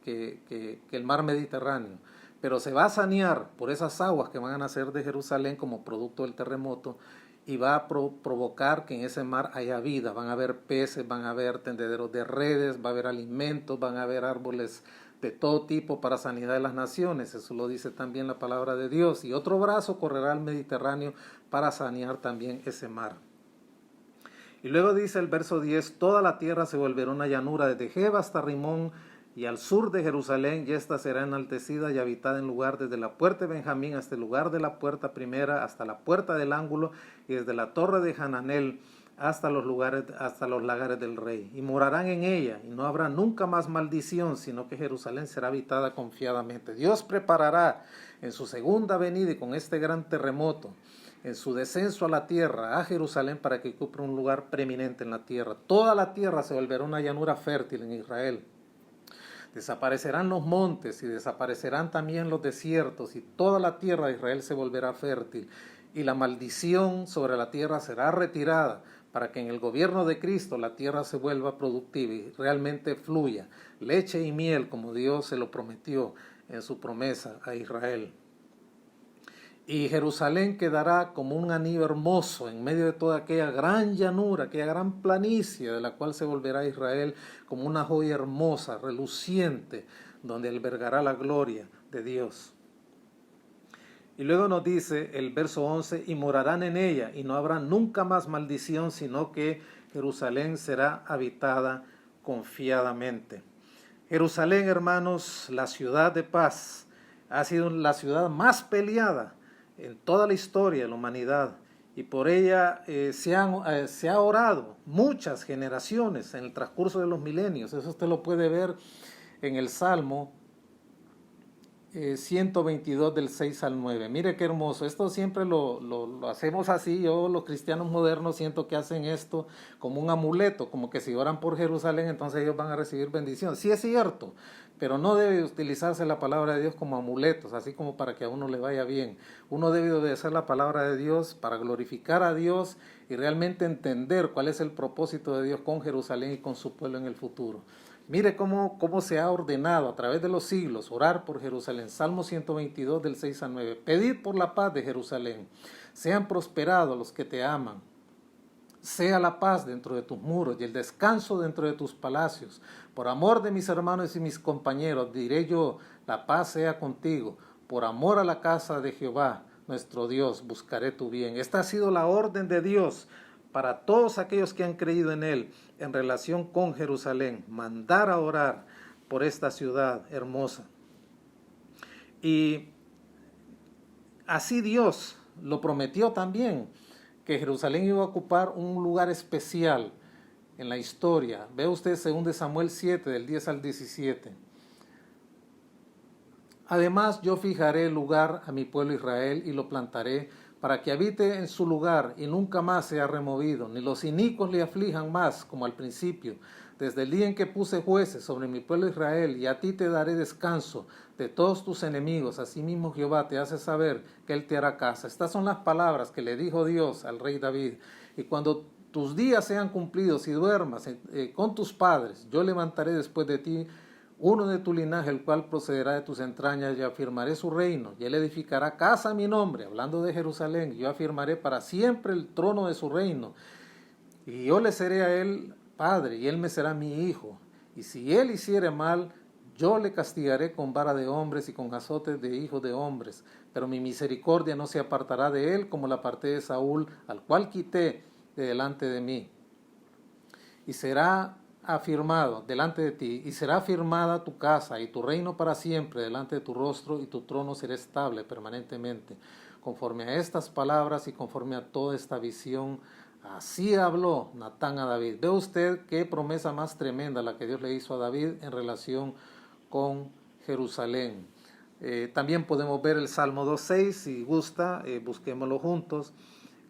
S5: que el mar Mediterráneo. Pero se va a sanear por esas aguas que van a nacer de Jerusalén como producto del terremoto y va a provocar que en ese mar haya vida. Van a haber peces, van a haber tendederos de redes, va a haber alimentos, van a haber árboles de todo tipo para sanidad de las naciones. Eso lo dice también la palabra de Dios. Y otro brazo correrá al Mediterráneo para sanear también ese mar. Y luego dice el verso 10, toda la tierra se volverá una llanura desde Geba hasta Rimón y al sur de Jerusalén, y esta será enaltecida y habitada en lugar desde la puerta de Benjamín hasta el lugar de la puerta primera, hasta la puerta del ángulo, y desde la torre de Hananel hasta los lagares del rey. Y morarán en ella, y no habrá nunca más maldición, sino que Jerusalén será habitada confiadamente. Dios preparará en su segunda venida y con este gran terremoto, en su descenso a la tierra, a Jerusalén, para que ocupe un lugar preeminente en la tierra. Toda la tierra se volverá una llanura fértil en Israel. Desaparecerán los montes y desaparecerán también los desiertos, y toda la tierra de Israel se volverá fértil. Y la maldición sobre la tierra será retirada, para que en el gobierno de Cristo la tierra se vuelva productiva y realmente fluya leche y miel, como Dios se lo prometió en su promesa a Israel. Y Jerusalén quedará como un anillo hermoso en medio de toda aquella gran llanura, aquella gran planicie de la cual se volverá Israel como una joya hermosa, reluciente, donde albergará la gloria de Dios. Y luego nos dice el verso 11, y morarán en ella, y no habrá nunca más maldición, sino que Jerusalén será habitada confiadamente. Jerusalén, hermanos, la ciudad de paz, ha sido la ciudad más peleada en toda la historia de la humanidad, y por ella se ha orado muchas generaciones en el transcurso de los milenios. Eso usted lo puede ver en el Salmo 122 del 6 al 9. Mire qué hermoso. Esto siempre lo hacemos así. Yo, los cristianos modernos, siento que hacen esto como un amuleto, como que si oran por Jerusalén, entonces ellos van a recibir bendición. Sí es cierto, pero no debe utilizarse la palabra de Dios como amuletos, así como para que a uno le vaya bien. Uno debe obedecer la palabra de Dios para glorificar a Dios y realmente entender cuál es el propósito de Dios con Jerusalén y con su pueblo en el futuro. Mire cómo se ha ordenado a través de los siglos orar por Jerusalén. Salmo 122 del 6 al 9. Pedid por la paz de Jerusalén. Sean prosperados los que te aman. Sea la paz dentro de tus muros y el descanso dentro de tus palacios. Por amor de mis hermanos y mis compañeros, diré yo, la paz sea contigo. Por amor a la casa de Jehová, nuestro Dios, buscaré tu bien. Esta ha sido la orden de Dios para todos aquellos que han creído en Él en relación con Jerusalén, mandar a orar por esta ciudad hermosa. Y así Dios lo prometió también, que Jerusalén iba a ocupar un lugar especial en la historia. Ve usted 2 Samuel 7, del 10 al 17. Además, yo fijaré lugar a mi pueblo Israel y lo plantaré para que habite en su lugar y nunca más sea removido, ni los inicuos le aflijan más como al principio, desde el día en que puse jueces sobre mi pueblo Israel, y a ti te daré descanso de todos tus enemigos. Asimismo Jehová te hace saber que él te hará casa. Estas son las palabras que le dijo Dios al rey David. Y cuando tus días sean cumplidos y duermas con tus padres, yo levantaré después de ti uno de tu linaje, el cual procederá de tus entrañas, y afirmaré su reino, y él edificará casa a mi nombre, hablando de Jerusalén, yo afirmaré para siempre el trono de su reino, y yo le seré a él padre, y él me será mi hijo, y si él hiciere mal, yo le castigaré con vara de hombres y con azotes de hijos de hombres, pero mi misericordia no se apartará de él, como la aparté de Saúl, al cual quité de delante de mí. Y será afirmado delante de ti, y será afirmada tu casa y tu reino para siempre delante de tu rostro, y tu trono será estable permanentemente. Conforme a estas palabras y conforme a toda esta visión, así habló Natán a David. Ve usted qué promesa más tremenda la que Dios le hizo a David en relación con Jerusalén. También podemos ver el Salmo 2.6, si gusta, busquémoslo juntos.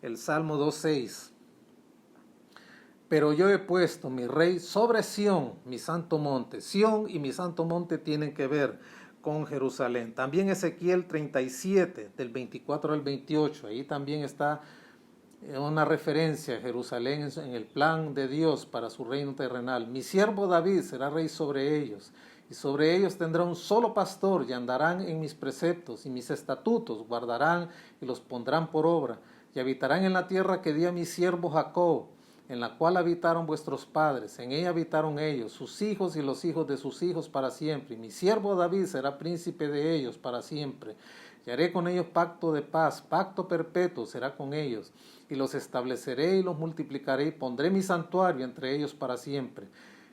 S5: El Salmo 2.6. Pero yo he puesto mi rey sobre Sión, mi santo monte. Sión y mi santo monte tienen que ver con Jerusalén. También Ezequiel 37, del 24 al 28. Ahí también está una referencia a Jerusalén en el plan de Dios para su reino terrenal. Mi siervo David será rey sobre ellos, y sobre ellos tendrá un solo pastor, y andarán en mis preceptos, y mis estatutos guardarán y los pondrán por obra, y habitarán en la tierra que di a mi siervo Jacob, en la cual habitaron vuestros padres, en ella habitaron ellos, sus hijos y los hijos de sus hijos para siempre, y mi siervo David será príncipe de ellos para siempre, y haré con ellos pacto de paz, pacto perpetuo será con ellos, y los estableceré y los multiplicaré, y pondré mi santuario entre ellos para siempre.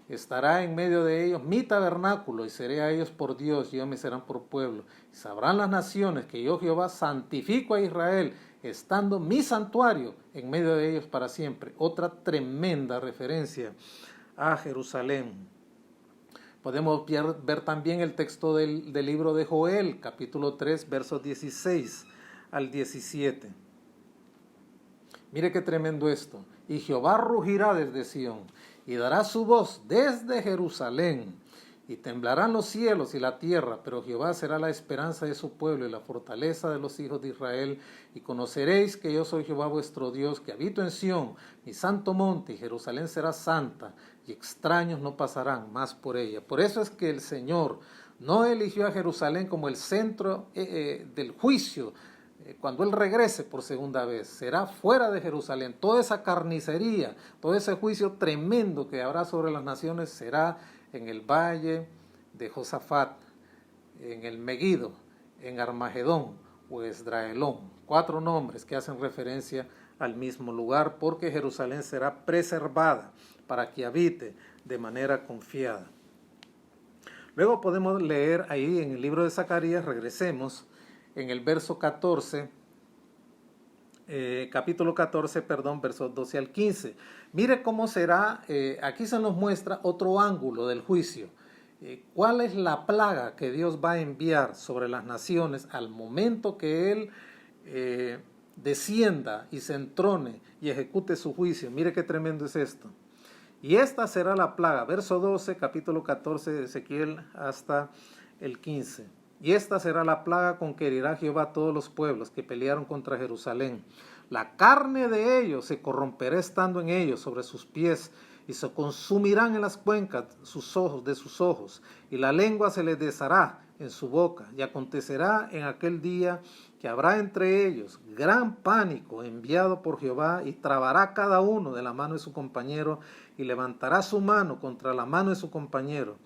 S5: Estará en medio de ellos mi tabernáculo, y seré a ellos por Dios, y ellos me serán por pueblo. Y sabrán las naciones que yo Jehová santifico a Israel, estando mi santuario en medio de ellos para siempre. Otra tremenda referencia a Jerusalén. Podemos ver también el texto del libro de Joel, capítulo 3, versos 16 al 17. Mire qué tremendo esto. Y Jehová rugirá desde Sión, y dará su voz desde Jerusalén, y temblarán los cielos y la tierra, pero Jehová será la esperanza de su pueblo y la fortaleza de los hijos de Israel, y conoceréis que yo soy Jehová vuestro Dios, que habito en Sión, mi santo monte, y Jerusalén será santa, y extraños no pasarán más por ella. Por eso es que el Señor no eligió a Jerusalén como el centro del juicio. Cuando Él regrese por segunda vez, será fuera de Jerusalén. Toda esa carnicería, todo ese juicio tremendo que habrá sobre las naciones será en el valle de Josafat, en el Megido, en Armagedón o Esdraelón. 4 nombres que hacen referencia al mismo lugar, porque Jerusalén será preservada para que habite de manera confiada. Luego podemos leer ahí en el libro de Zacarías, regresemos, en el verso 14, capítulo 14, versos 12 al 15. Mire cómo será, aquí se nos muestra otro ángulo del juicio. ¿Cuál es la plaga que Dios va a enviar sobre las naciones al momento que Él descienda y se entrone y ejecute su juicio? Mire qué tremendo es esto. Y esta será la plaga, verso 12, capítulo 14 de Ezequiel hasta el 15. Y esta será la plaga con que herirá Jehová a todos los pueblos que pelearon contra Jerusalén. La carne de ellos se corromperá estando en ellos sobre sus pies, y se consumirán en las cuencas de sus ojos, y la lengua se les deshará en su boca. Y acontecerá en aquel día que habrá entre ellos gran pánico enviado por Jehová, y trabará cada uno de la mano de su compañero, y levantará su mano contra la mano de su compañero.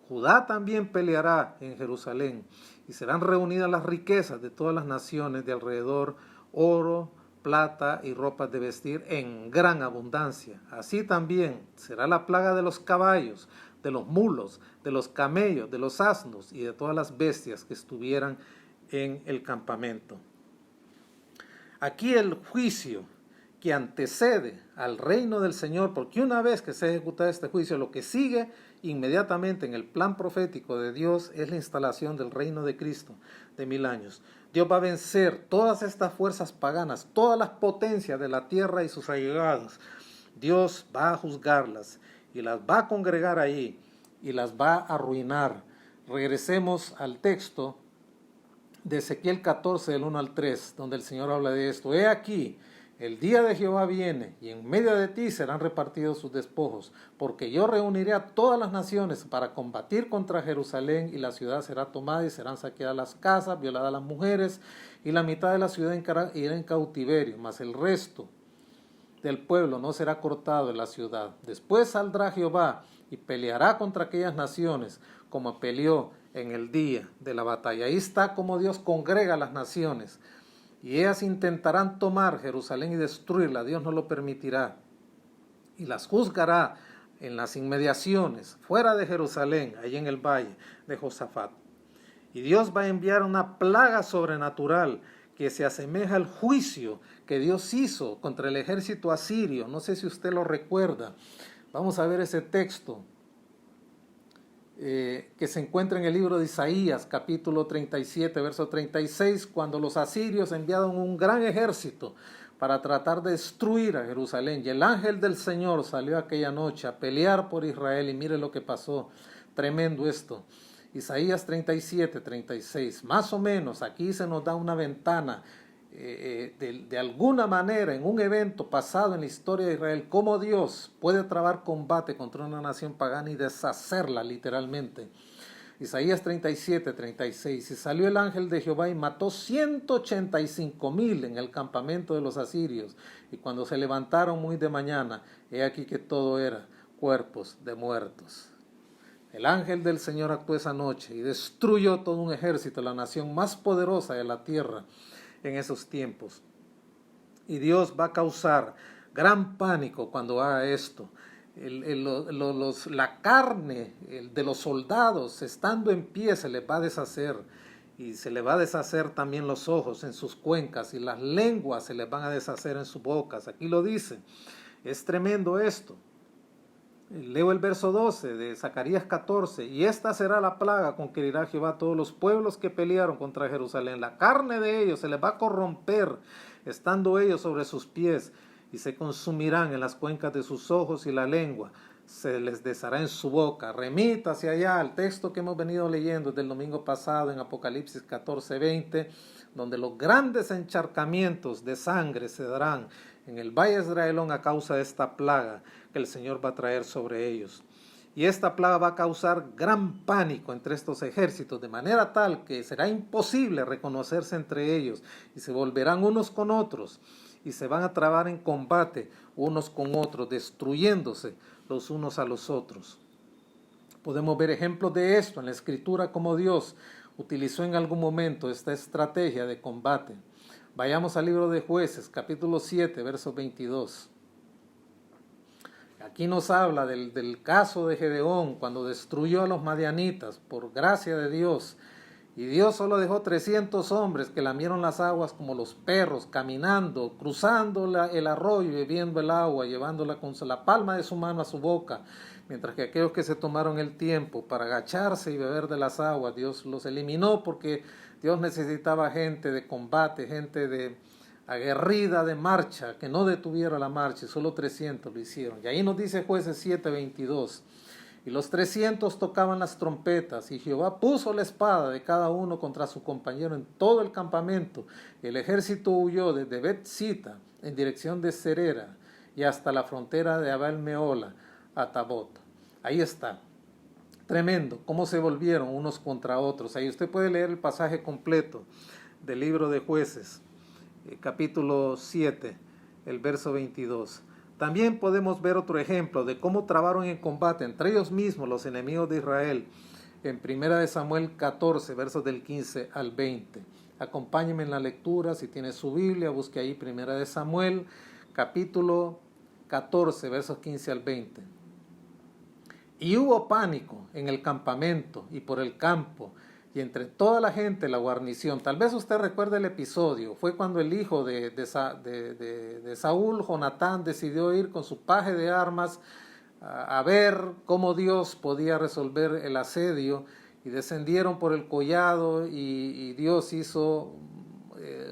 S5: Judá también peleará en Jerusalén, y serán reunidas las riquezas de todas las naciones de alrededor, oro, plata y ropas de vestir en gran abundancia. Así también será la plaga de los caballos, de los mulos, de los camellos, de los asnos y de todas las bestias que estuvieran en el campamento. Aquí el juicio que antecede al reino del Señor, porque una vez que se ejecuta este juicio, lo que sigue inmediatamente en el plan profético de Dios es la instalación del reino de Cristo de 1000 años. Dios va a vencer todas estas fuerzas paganas, todas las potencias de la tierra y sus allegados. Dios va a juzgarlas y las va a congregar ahí y las va a arruinar. Regresemos al texto de Ezequiel 14, del 1 al 3, donde el Señor habla de esto. He aquí, el día de Jehová viene, y en medio de ti serán repartidos sus despojos, porque yo reuniré a todas las naciones para combatir contra Jerusalén, y la ciudad será tomada, y serán saqueadas las casas, violadas las mujeres, y la mitad de la ciudad irá en cautiverio, mas el resto del pueblo no será cortado de la ciudad. Después saldrá Jehová y peleará contra aquellas naciones, como peleó en el día de la batalla. Ahí está como Dios congrega a las naciones. Y ellas intentarán tomar Jerusalén y destruirla. Dios no lo permitirá. Y las juzgará en las inmediaciones, fuera de Jerusalén, ahí en el valle de Josafat. Y Dios va a enviar una plaga sobrenatural que se asemeja al juicio que Dios hizo contra el ejército asirio. No sé si usted lo recuerda. Vamos a ver ese texto que se encuentra en el libro de Isaías, capítulo 37, verso 36, cuando los asirios enviaron un gran ejército para tratar de destruir a Jerusalén. Y el ángel del Señor salió aquella noche a pelear por Israel, y mire lo que pasó. Tremendo esto. Isaías 37, 36. Más o menos aquí se nos da una ventana de alguna manera en un evento pasado en la historia de Israel, cómo Dios puede trabar combate contra una nación pagana y deshacerla literalmente. Isaías 37, 36. Y salió el ángel de Jehová y mató 185,000 en el campamento de los asirios. Y cuando se levantaron muy de mañana, he aquí que todo era cuerpos de muertos. El ángel del Señor actuó esa noche y destruyó todo un ejército, la nación más poderosa de la tierra en esos tiempos. Y Dios va a causar gran pánico cuando haga esto. La carne de los soldados, estando en pie, se les va a deshacer. Y se les va a deshacer también los ojos en sus cuencas, y las lenguas se les van a deshacer en sus bocas. Aquí lo dice. Es tremendo esto. Leo el verso 12 de Zacarías 14. Y esta será la plaga con que herirá Jehová a todos los pueblos que pelearon contra Jerusalén. La carne de ellos se les va a corromper, estando ellos sobre sus pies, y se consumirán en las cuencas de sus ojos, y la lengua se les deshará en su boca. Remita hacia allá al texto que hemos venido leyendo desde el domingo pasado en Apocalipsis 14, 20, donde los grandes encharcamientos de sangre se darán en el valle de Israelón a causa de esta plaga que el Señor va a traer sobre ellos. Y esta plaga va a causar gran pánico entre estos ejércitos, de manera tal que será imposible reconocerse entre ellos, y se volverán unos con otros, y se van a trabar en combate unos con otros, destruyéndose los unos a los otros. Podemos ver ejemplos de esto en la Escritura, como Dios utilizó en algún momento esta estrategia de combate. Vayamos al libro de Jueces, capítulo 7, verso 22. Aquí nos habla del caso de Gedeón, cuando destruyó a los madianitas por gracia de Dios. Y Dios solo dejó 300 hombres que lamieron las aguas como los perros, caminando, cruzando el arroyo, bebiendo el agua, llevándola con la palma de su mano a su boca. Mientras que aquellos que se tomaron el tiempo para agacharse y beber de las aguas, Dios los eliminó, porque Dios necesitaba gente de combate, gente de aguerrida de marcha, que no detuviera la marcha, y solo 300 lo hicieron. Y ahí nos dice Jueces 7:22. Y los 300 tocaban las trompetas, y Jehová puso la espada de cada uno contra su compañero en todo el campamento. El ejército huyó desde Bet-sita en dirección de Serera y hasta la frontera de Abel-meola a Tabot. Ahí está. Tremendo, cómo se volvieron unos contra otros. Ahí usted puede leer el pasaje completo del libro de Jueces, capítulo 7, el verso 22. También podemos ver otro ejemplo de cómo trabaron en combate entre ellos mismos los enemigos de Israel en 1 Samuel 14, versos del 15 al 20. Acompáñenme en la lectura, si tiene su Biblia, busque ahí 1 Samuel, capítulo 14, versos 15 al 20. Y hubo pánico en el campamento y por el campo, y entre toda la gente la guarnición. Tal vez usted recuerde el episodio. Fue cuando el hijo de Saúl, Jonatán, decidió ir con su paje de armas a ver cómo Dios podía resolver el asedio, y descendieron por el collado, y Dios hizo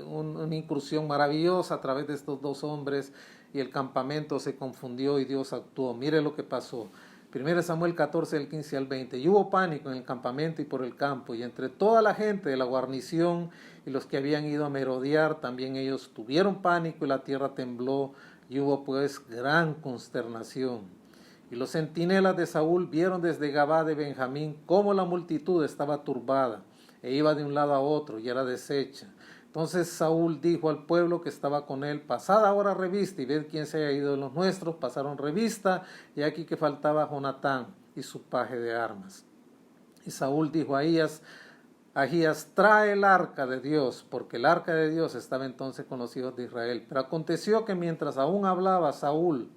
S5: una incursión maravillosa a través de estos dos hombres, y el campamento se confundió y Dios actuó. Mire lo que pasó. 1 Samuel 14, del 15 al 20. Y hubo pánico en el campamento y por el campo, y entre toda la gente de la guarnición y los que habían ido a merodear, también ellos tuvieron pánico, y la tierra tembló, y hubo pues gran consternación. Y los centinelas de Saúl vieron desde Gabá de Benjamín cómo la multitud estaba turbada, e iba de un lado a otro, y era deshecha. Entonces Saúl dijo al pueblo que estaba con él: pasad ahora revista y ved quién se haya ido de los nuestros. Pasaron revista, y aquí que faltaba Jonatán y su paje de armas. Y Saúl dijo a Ahías, trae el arca de Dios, porque el arca de Dios estaba entonces con los hijos de Israel. Pero aconteció que mientras aún hablaba Saúl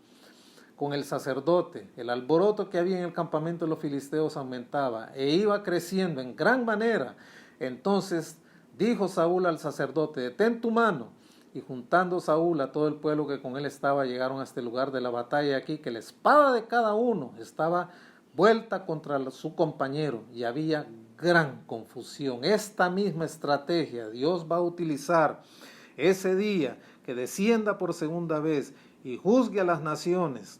S5: con el sacerdote. El alboroto que había en el campamento de los filisteos aumentaba e iba creciendo en gran manera. Entonces dijo Saúl al sacerdote: detén tu mano. Y juntando Saúl a todo el pueblo que con él estaba, llegaron a este lugar de la batalla, aquí que la espada de cada uno estaba vuelta contra su compañero y había gran confusión. Esta misma estrategia Dios va a utilizar ese día, que descienda por segunda vez y juzgue a las naciones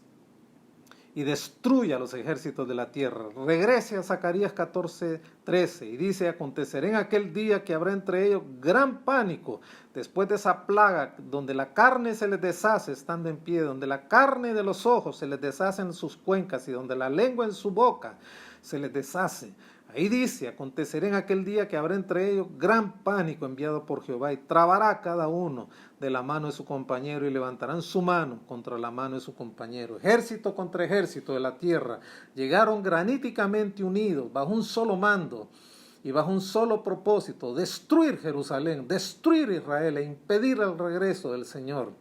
S5: y destruya los ejércitos de la tierra. Regrese a Zacarías 14:13 y dice: acontecerá en aquel día que habrá entre ellos gran pánico, después de esa plaga, donde la carne se les deshace estando en pie, donde la carne de los ojos se les deshace en sus cuencas y donde la lengua en su boca se les deshace. Ahí dice: acontecerá en aquel día que habrá entre ellos gran pánico enviado por Jehová, y trabará cada uno de la mano de su compañero, y levantarán su mano contra la mano de su compañero. Ejército contra ejército de la tierra llegaron graníticamente unidos bajo un solo mando y bajo un solo propósito: destruir Jerusalén, destruir Israel e impedir el regreso del Señor.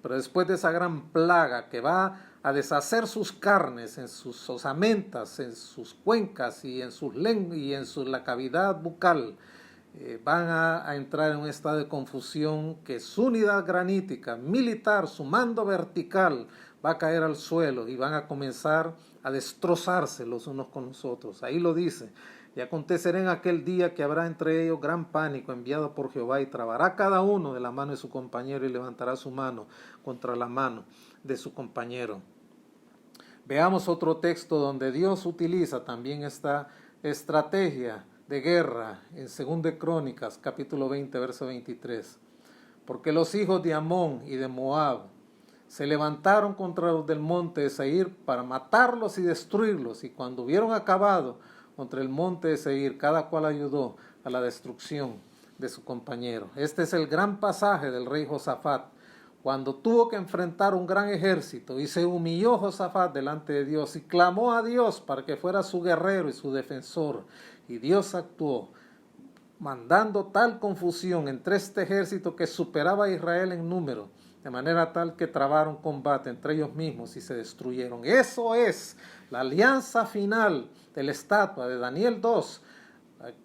S5: Pero después de esa gran plaga que va a deshacer sus carnes en sus osamentas, en sus cuencas y en sus lenguas y en la cavidad bucal, van a entrar en un estado de confusión, que su unidad granítica, militar, su mando vertical va a caer al suelo y van a comenzar a destrozarse los unos con los otros. Ahí lo dice: y acontecerá en aquel día que habrá entre ellos gran pánico enviado por Jehová, y trabará cada uno de la mano de su compañero y levantará su mano contra la mano de su compañero. Veamos otro texto donde Dios utiliza también esta estrategia de guerra en 2 Crónicas, capítulo 20, verso 23. Porque los hijos de Amón y de Moab se levantaron contra los del monte de Seir para matarlos y destruirlos, y cuando hubieron acabado contra el monte de Seir, cada cual ayudó a la destrucción de su compañero. Este es el gran pasaje del rey Josafat, cuando tuvo que enfrentar un gran ejército, y se humilló Josafat delante de Dios y clamó a Dios para que fuera su guerrero y su defensor. Y Dios actuó, mandando tal confusión entre este ejército que superaba a Israel en número, de manera tal que trabaron combate entre ellos mismos y se destruyeron. Eso es la alianza final de la estatua de Daniel 2,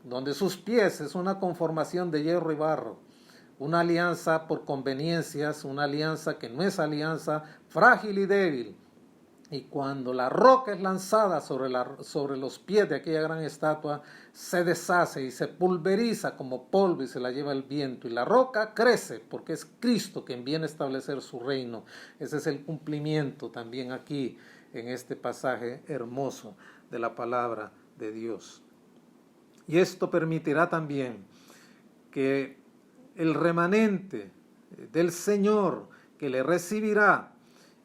S5: donde sus pies es una conformación de hierro y barro. Una alianza por conveniencias, una alianza que no es alianza, frágil y débil. Y cuando la roca es lanzada sobre los pies de aquella gran estatua, se deshace y se pulveriza como polvo y se la lleva el viento. Y la roca crece porque es Cristo quien viene a establecer su reino. Ese es el cumplimiento también aquí en este pasaje hermoso de la palabra de Dios. Y esto permitirá también que el remanente del Señor que le recibirá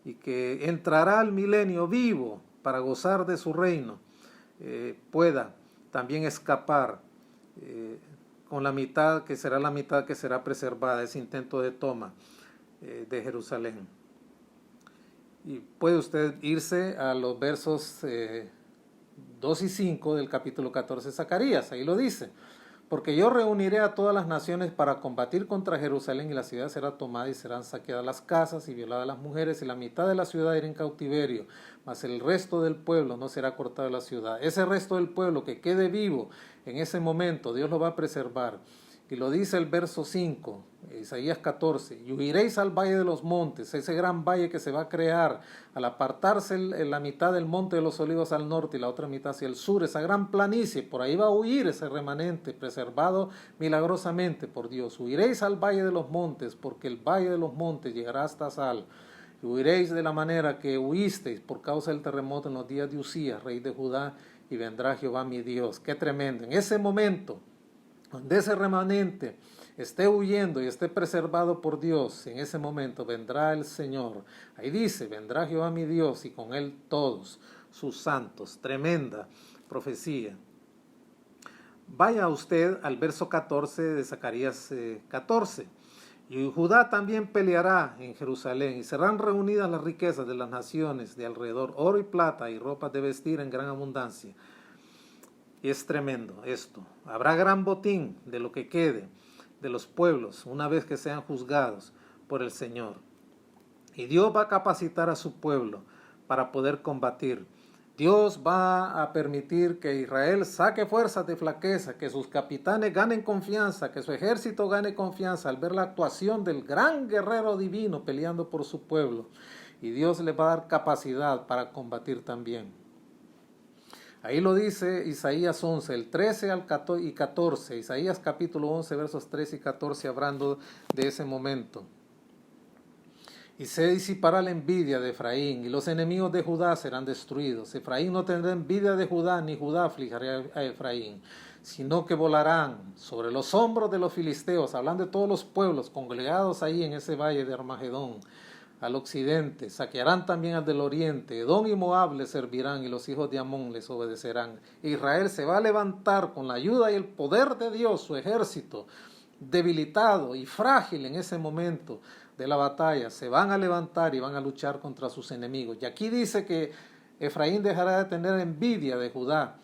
S5: y que entrará al milenio vivo para gozar de su reino, pueda también escapar con la mitad que será preservada, ese intento de toma de Jerusalén. Y puede usted irse a los versos 2 y 5 del capítulo 14 de Zacarías, ahí lo dice: porque yo reuniré a todas las naciones para combatir contra Jerusalén, y la ciudad será tomada y serán saqueadas las casas y violadas las mujeres, y la mitad de la ciudad irá en cautiverio, mas el resto del pueblo no será cortado de la ciudad. Ese resto del pueblo que quede vivo en ese momento, Dios lo va a preservar. Y lo dice el verso 5, Isaías 14, y huiréis al valle de los montes, ese gran valle que se va a crear al apartarse la mitad del monte de los olivos al norte y la otra mitad hacia el sur, esa gran planicie, por ahí va a huir ese remanente preservado milagrosamente por Dios. Huiréis al valle de los montes, porque el valle de los montes llegará hasta Sal. Y huiréis de la manera que huisteis por causa del terremoto en los días de Usías, rey de Judá, y vendrá Jehová mi Dios. Qué tremendo. En ese momento, donde ese remanente esté huyendo y esté preservado por Dios, en ese momento vendrá el Señor. Ahí dice: vendrá Jehová mi Dios y con él todos sus santos. Tremenda profecía. Vaya usted al verso 14 de Zacarías 14. Y Judá también peleará en Jerusalén, y serán reunidas las riquezas de las naciones de alrededor, oro y plata y ropas de vestir en gran abundancia. Y es tremendo esto. Habrá gran botín de lo que quede de los pueblos una vez que sean juzgados por el Señor. Y Dios va a capacitar a su pueblo para poder combatir. Dios va a permitir que Israel saque fuerzas de flaqueza, que sus capitanes ganen confianza, que su ejército gane confianza al ver la actuación del gran guerrero divino peleando por su pueblo. Y Dios les va a dar capacidad para combatir también. Ahí lo dice Isaías 11, el 13 y 14. Isaías capítulo 11, versos 13 y 14, hablando de ese momento. Y se disipará la envidia de Efraín, y los enemigos de Judá serán destruidos. Efraín no tendrá envidia de Judá, ni Judá afligirá a Efraín, sino que volarán sobre los hombros de los filisteos, hablando de todos los pueblos congregados ahí en ese valle de Armagedón, al occidente. Saquearán también al del oriente. Edom y Moab les servirán, y los hijos de Amón les obedecerán. Israel se va a levantar con la ayuda y el poder de Dios, su ejército, debilitado y frágil en ese momento de la batalla, se van a levantar y van a luchar contra sus enemigos. Y aquí dice que Efraín dejará de tener envidia de Judá,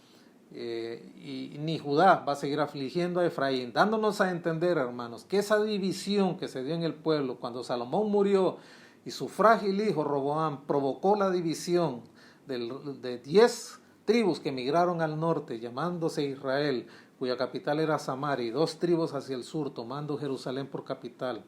S5: y ni Judá va a seguir afligiendo a Efraín, dándonos a entender, hermanos, que esa división que se dio en el pueblo cuando Salomón murió y su frágil hijo Roboam provocó la división de 10 tribus que emigraron al norte, llamándose Israel, cuya capital era Samaria, y 2 tribus hacia el sur, tomando Jerusalén por capital.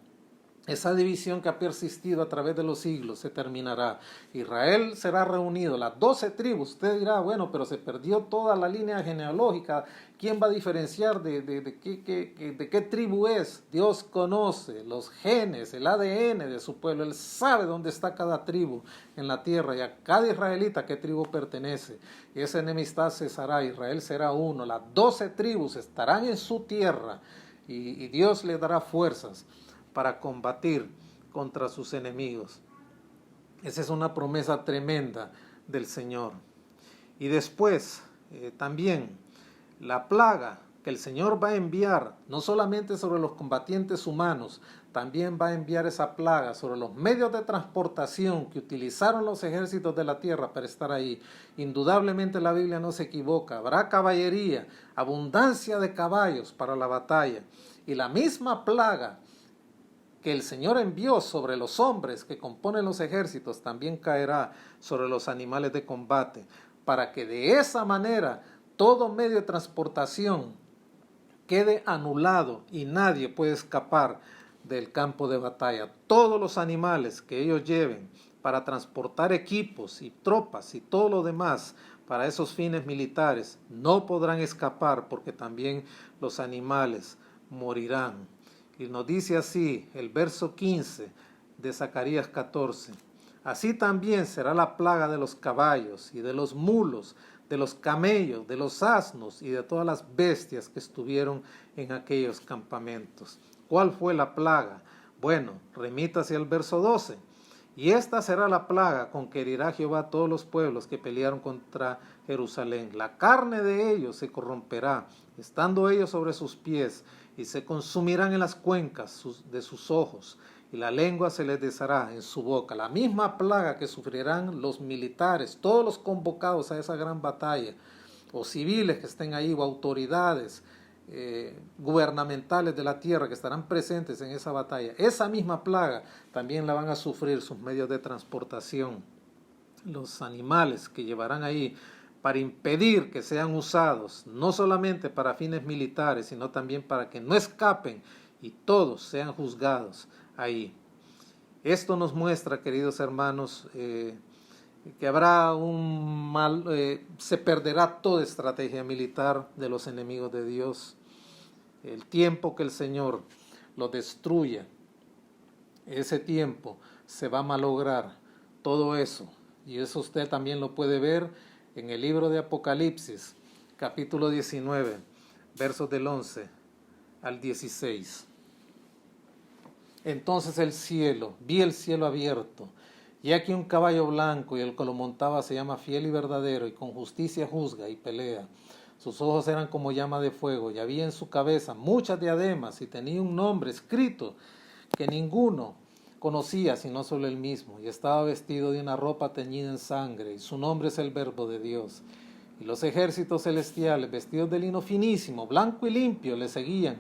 S5: Esa división que ha persistido a través de los siglos se terminará. Israel será reunido, las 12 tribus. Usted dirá, bueno, pero se perdió toda la línea genealógica. ¿Quién va a diferenciar de qué tribu es? Dios conoce los genes, el ADN de su pueblo. Él sabe dónde está cada tribu en la tierra y a cada israelita qué tribu pertenece. Y esa enemistad cesará. Israel será uno. Las 12 tribus estarán en su tierra y Dios le dará fuerzas para combatir contra sus enemigos. Esa es una promesa tremenda del Señor. Y después también la plaga que el Señor va a enviar, no solamente sobre los combatientes humanos, también va a enviar esa plaga sobre los medios de transportación que utilizaron los ejércitos de la tierra para estar ahí. Indudablemente la Biblia no se equivoca. Habrá caballería, abundancia de caballos para la batalla. Y la misma plaga que el Señor envió sobre los hombres que componen los ejércitos también caerá sobre los animales de combate, para que de esa manera todo medio de transportación quede anulado y nadie puede escapar del campo de batalla. Todos los animales que ellos lleven para transportar equipos y tropas y todo lo demás para esos fines militares no podrán escapar, porque también los animales morirán. Y nos dice así el verso 15 de Zacarías 14. Así también será la plaga de los caballos y de los mulos, de los camellos, de los asnos y de todas las bestias que estuvieron en aquellos campamentos. ¿Cuál fue la plaga? Bueno, remítase al verso 12. Y esta será la plaga con que herirá Jehová a todos los pueblos que pelearon contra Jerusalén. La carne de ellos se corromperá, estando ellos sobre sus pies, y se consumirán en las cuencas de sus ojos, y la lengua se les deshará en su boca. La misma plaga que sufrirán los militares, todos los convocados a esa gran batalla, o civiles que estén ahí, o autoridades gubernamentales de la tierra que estarán presentes en esa batalla. Esa misma plaga también la van a sufrir sus medios de transportación, los animales que llevarán ahí, para impedir que sean usados, no solamente para fines militares, sino también para que no escapen y todos sean juzgados ahí. Esto nos muestra, queridos hermanos, que habrá se perderá toda estrategia militar de los enemigos de Dios. El tiempo que el Señor lo destruya, ese tiempo se va a malograr todo eso. Y eso usted también lo puede ver en el libro de Apocalipsis, capítulo 19, versos del 11 al 16. Entonces vi el cielo abierto, y aquí un caballo blanco, y el que lo montaba se llama Fiel y Verdadero, y con justicia juzga y pelea. Sus ojos eran como llama de fuego, y había en su cabeza muchas diademas, y tenía un nombre escrito que ninguno conocía sino solo él mismo, y estaba vestido de una ropa teñida en sangre, y su nombre es el Verbo de Dios. Y los ejércitos celestiales, vestidos de lino finísimo, blanco y limpio, le seguían,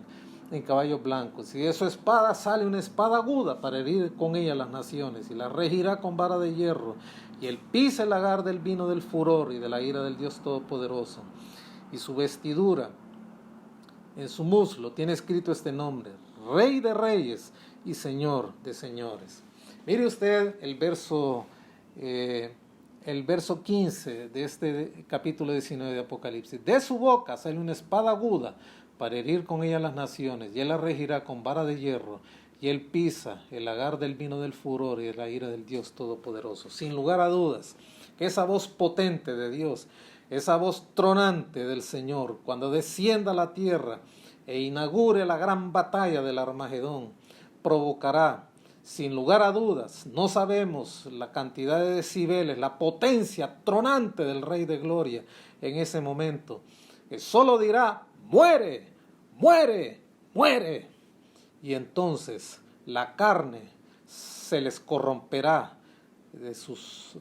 S5: en caballos blancos, y de su espada sale una espada aguda para herir con ella las naciones, y la regirá con vara de hierro, y él pisa el lagar del vino del furor y de la ira del Dios Todopoderoso. Y su vestidura, en su muslo, tiene escrito este nombre: Rey de Reyes y Señor de Señores. Mire usted el verso 15 de este capítulo 19 de Apocalipsis. De su boca sale una espada aguda para herir con ella las naciones, y él la regirá con vara de hierro, y él pisa el lagar del vino del furor y de la ira del Dios Todopoderoso. Sin lugar a dudas, que esa voz potente de Dios, esa voz tronante del Señor, cuando descienda a la tierra e inaugure la gran batalla del Armagedón, provocará, sin lugar a dudas, no sabemos la cantidad de decibeles, la potencia tronante del Rey de Gloria en ese momento, que solo dirá: muere, muere, muere. Y entonces la carne se les corromperá de sus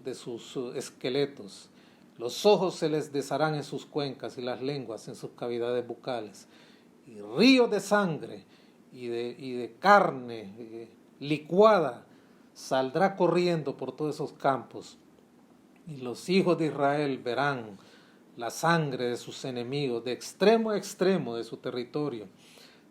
S5: esqueletos, los ojos se les desharán en sus cuencas y las lenguas en sus cavidades bucales, y ríos de sangre y de carne licuada saldrá corriendo por todos esos campos, y los hijos de Israel verán la sangre de sus enemigos de extremo a extremo de su territorio.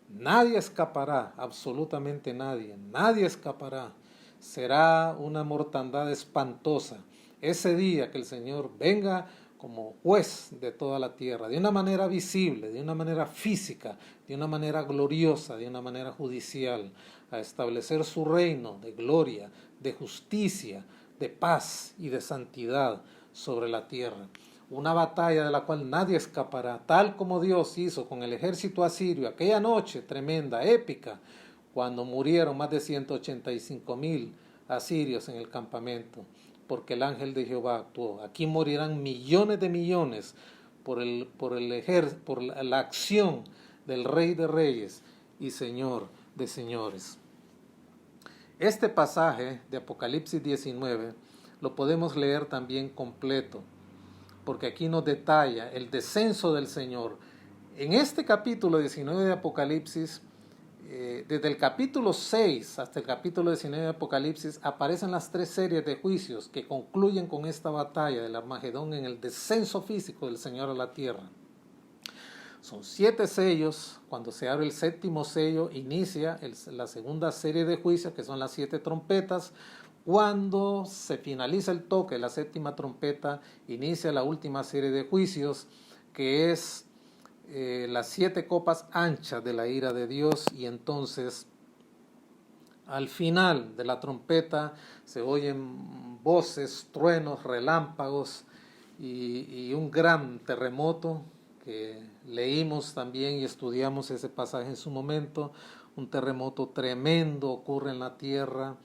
S5: Nadie escapará, absolutamente nadie, nadie escapará. Será una mortandad espantosa ese día que el Señor venga como juez de toda la tierra, de una manera visible, de una manera física, de una manera gloriosa, de una manera judicial, a establecer su reino de gloria, de justicia, de paz y de santidad sobre la tierra. Una batalla de la cual nadie escapará, tal como Dios hizo con el ejército asirio aquella noche tremenda, épica, cuando murieron más de 185,000 asirios en el campamento, porque el ángel de Jehová actuó. Aquí morirán millones de millones por la acción del Rey de Reyes y Señor de Señores. Este pasaje de Apocalipsis 19 lo podemos leer también completo, porque aquí nos detalla el descenso del Señor. En este capítulo 19 de Apocalipsis, desde el capítulo 6 hasta el capítulo 19 de Apocalipsis, aparecen las 3 series de juicios que concluyen con esta batalla del Armagedón en el descenso físico del Señor a la tierra. Son 7 sellos. Cuando se abre el 7º sello, inicia la segunda serie de juicios, que son las 7 trompetas. Cuando se finaliza el toque de la 7ª trompeta, inicia la última serie de juicios, que es las 7 copas anchas de la ira de Dios. Y entonces, al final de la trompeta, se oyen voces, truenos, relámpagos y un gran terremoto, que leímos también y estudiamos ese pasaje en su momento. Un terremoto tremendo ocurre en la tierra,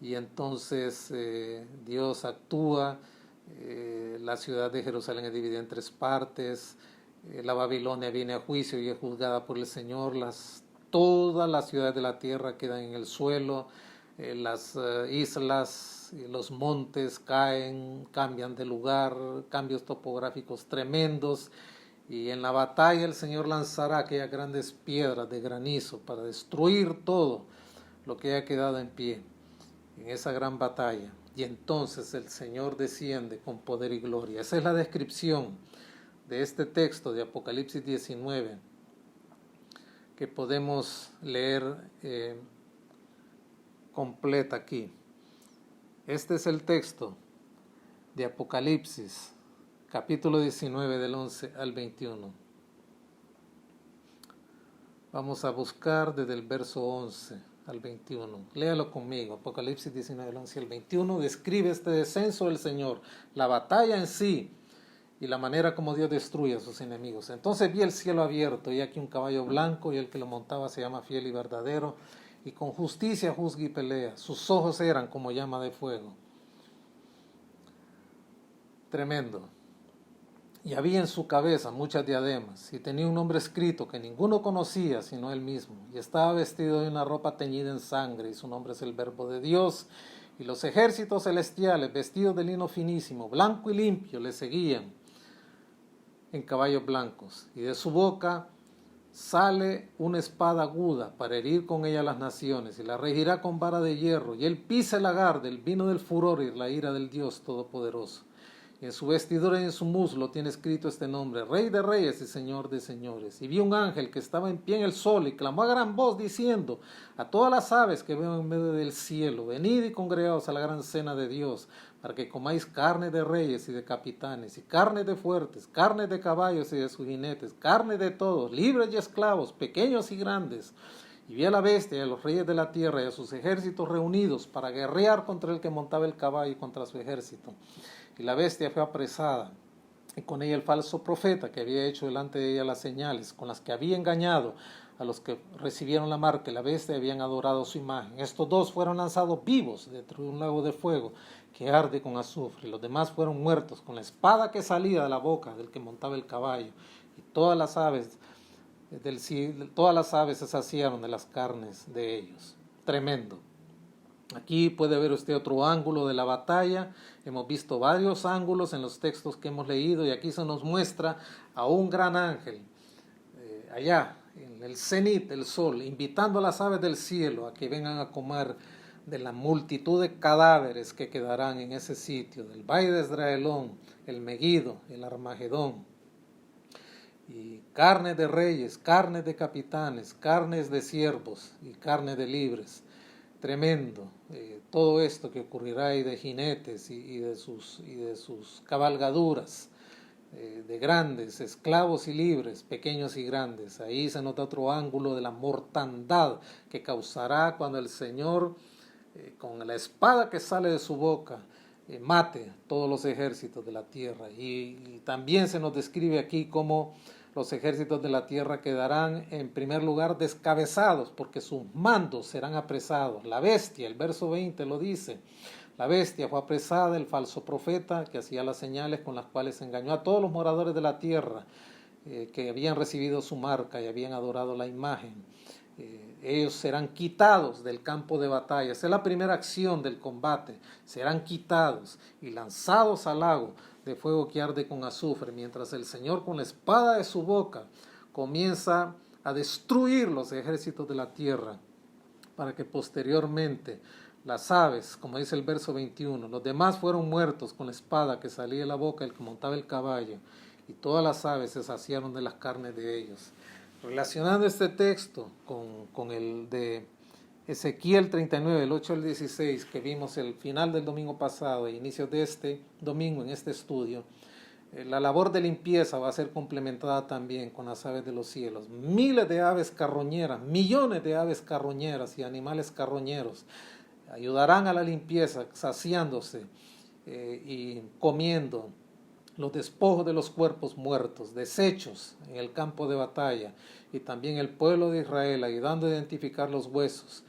S5: y entonces Dios actúa. La ciudad de Jerusalén es dividida en 3 partes. La Babilonia viene a juicio y es juzgada por el Señor. Todas las ciudades de la tierra quedan en el suelo. Las islas y los montes caen, cambian de lugar, cambios topográficos tremendos. Y en la batalla el Señor lanzará aquellas grandes piedras de granizo para destruir todo lo que haya quedado en pie en esa gran batalla. Y entonces el Señor desciende con poder y gloria. Esa es la descripción de este texto de Apocalipsis 19 que podemos leer completa aquí. Este es el texto de Apocalipsis, capítulo 19, del 11 al 21. Vamos a buscar desde el verso 11 al 21. Léalo conmigo. Apocalipsis 19, del 11 al 21. Describe este descenso del Señor, la batalla en sí y la manera como Dios destruye a sus enemigos. Entonces vi el cielo abierto, y aquí un caballo blanco, y el que lo montaba se llama Fiel y Verdadero, y con justicia juzga y pelea. Sus ojos eran como llama de fuego. Tremendo. Y había en su cabeza muchas diademas, y tenía un nombre escrito que ninguno conocía sino él mismo, y estaba vestido de una ropa teñida en sangre, y su nombre es el Verbo de Dios. Y los ejércitos celestiales, vestidos de lino finísimo, blanco y limpio, le seguían en caballos blancos, y de su boca sale una espada aguda para herir con ella a las naciones, y la regirá con vara de hierro, y él pisa el lagar del vino del furor y la ira del Dios Todopoderoso. Y en su vestidura y en su muslo tiene escrito este nombre: Rey de Reyes y Señor de Señores. Y vi un ángel que estaba en pie en el sol y clamó a gran voz diciendo a todas las aves que veo en medio del cielo: venid y congregaos a la gran cena de Dios, para que comáis carne de reyes y de capitanes, y carne de fuertes, carne de caballos y de sus jinetes, carne de todos, libres y esclavos, pequeños y grandes. Y vi a la bestia y a los reyes de la tierra y a sus ejércitos reunidos para guerrear contra el que montaba el caballo y contra su ejército. Y la bestia fue apresada, y con ella el falso profeta que había hecho delante de ella las señales, con las que había engañado a los que recibieron la marca y la bestia habían adorado su imagen. Estos dos fueron lanzados vivos dentro de un lago de fuego que arde con azufre. Los demás fueron muertos con la espada que salía de la boca del que montaba el caballo. Y todas las aves se saciaron de las carnes de ellos. Tremendo. Aquí puede ver usted otro ángulo de la batalla. Hemos visto varios ángulos en los textos que hemos leído, y aquí se nos muestra a un gran ángel allá en el cenit del sol, invitando a las aves del cielo a que vengan a comer de la multitud de cadáveres que quedarán en ese sitio, del valle de Esdraelón, el Megido, el Armagedón. Y carne de reyes, carne de capitanes, carnes de siervos y carne de libres. Tremendo, todo esto que ocurrirá, y de jinetes y de sus cabalgaduras, de grandes, esclavos y libres, pequeños y grandes. Ahí se nota otro ángulo de la mortandad que causará cuando el Señor, con la espada que sale de su boca, mate todos los ejércitos de la tierra. Y también se nos describe aquí cómo los ejércitos de la tierra quedarán en primer lugar descabezados, porque sus mandos serán apresados. La bestia, el verso 20 lo dice, la bestia fue apresada, el falso profeta que hacía las señales con las cuales engañó a todos los moradores de la tierra que habían recibido su marca y habían adorado la imagen. Ellos serán quitados del campo de batalla. Esa es la primera acción del combate. Serán quitados y lanzados al lago de fuego que arde con azufre, mientras el Señor con la espada de su boca comienza a destruir los ejércitos de la tierra, para que posteriormente las aves, como dice el verso 21, los demás fueron muertos con la espada que salía de la boca del que montaba el caballo, y todas las aves se saciaron de las carnes de ellos. Relacionando este texto con el de Ezequiel 39, el 8 al 16, que vimos el final del domingo pasado e inicios de este domingo en este estudio, la labor de limpieza va a ser complementada también con las aves de los cielos. Miles de aves carroñeras, millones de aves carroñeras y animales carroñeros ayudarán a la limpieza, saciándose y comiendo los despojos de los cuerpos muertos, desechos en el campo de batalla, y también el pueblo de Israel ayudando a identificar los huesos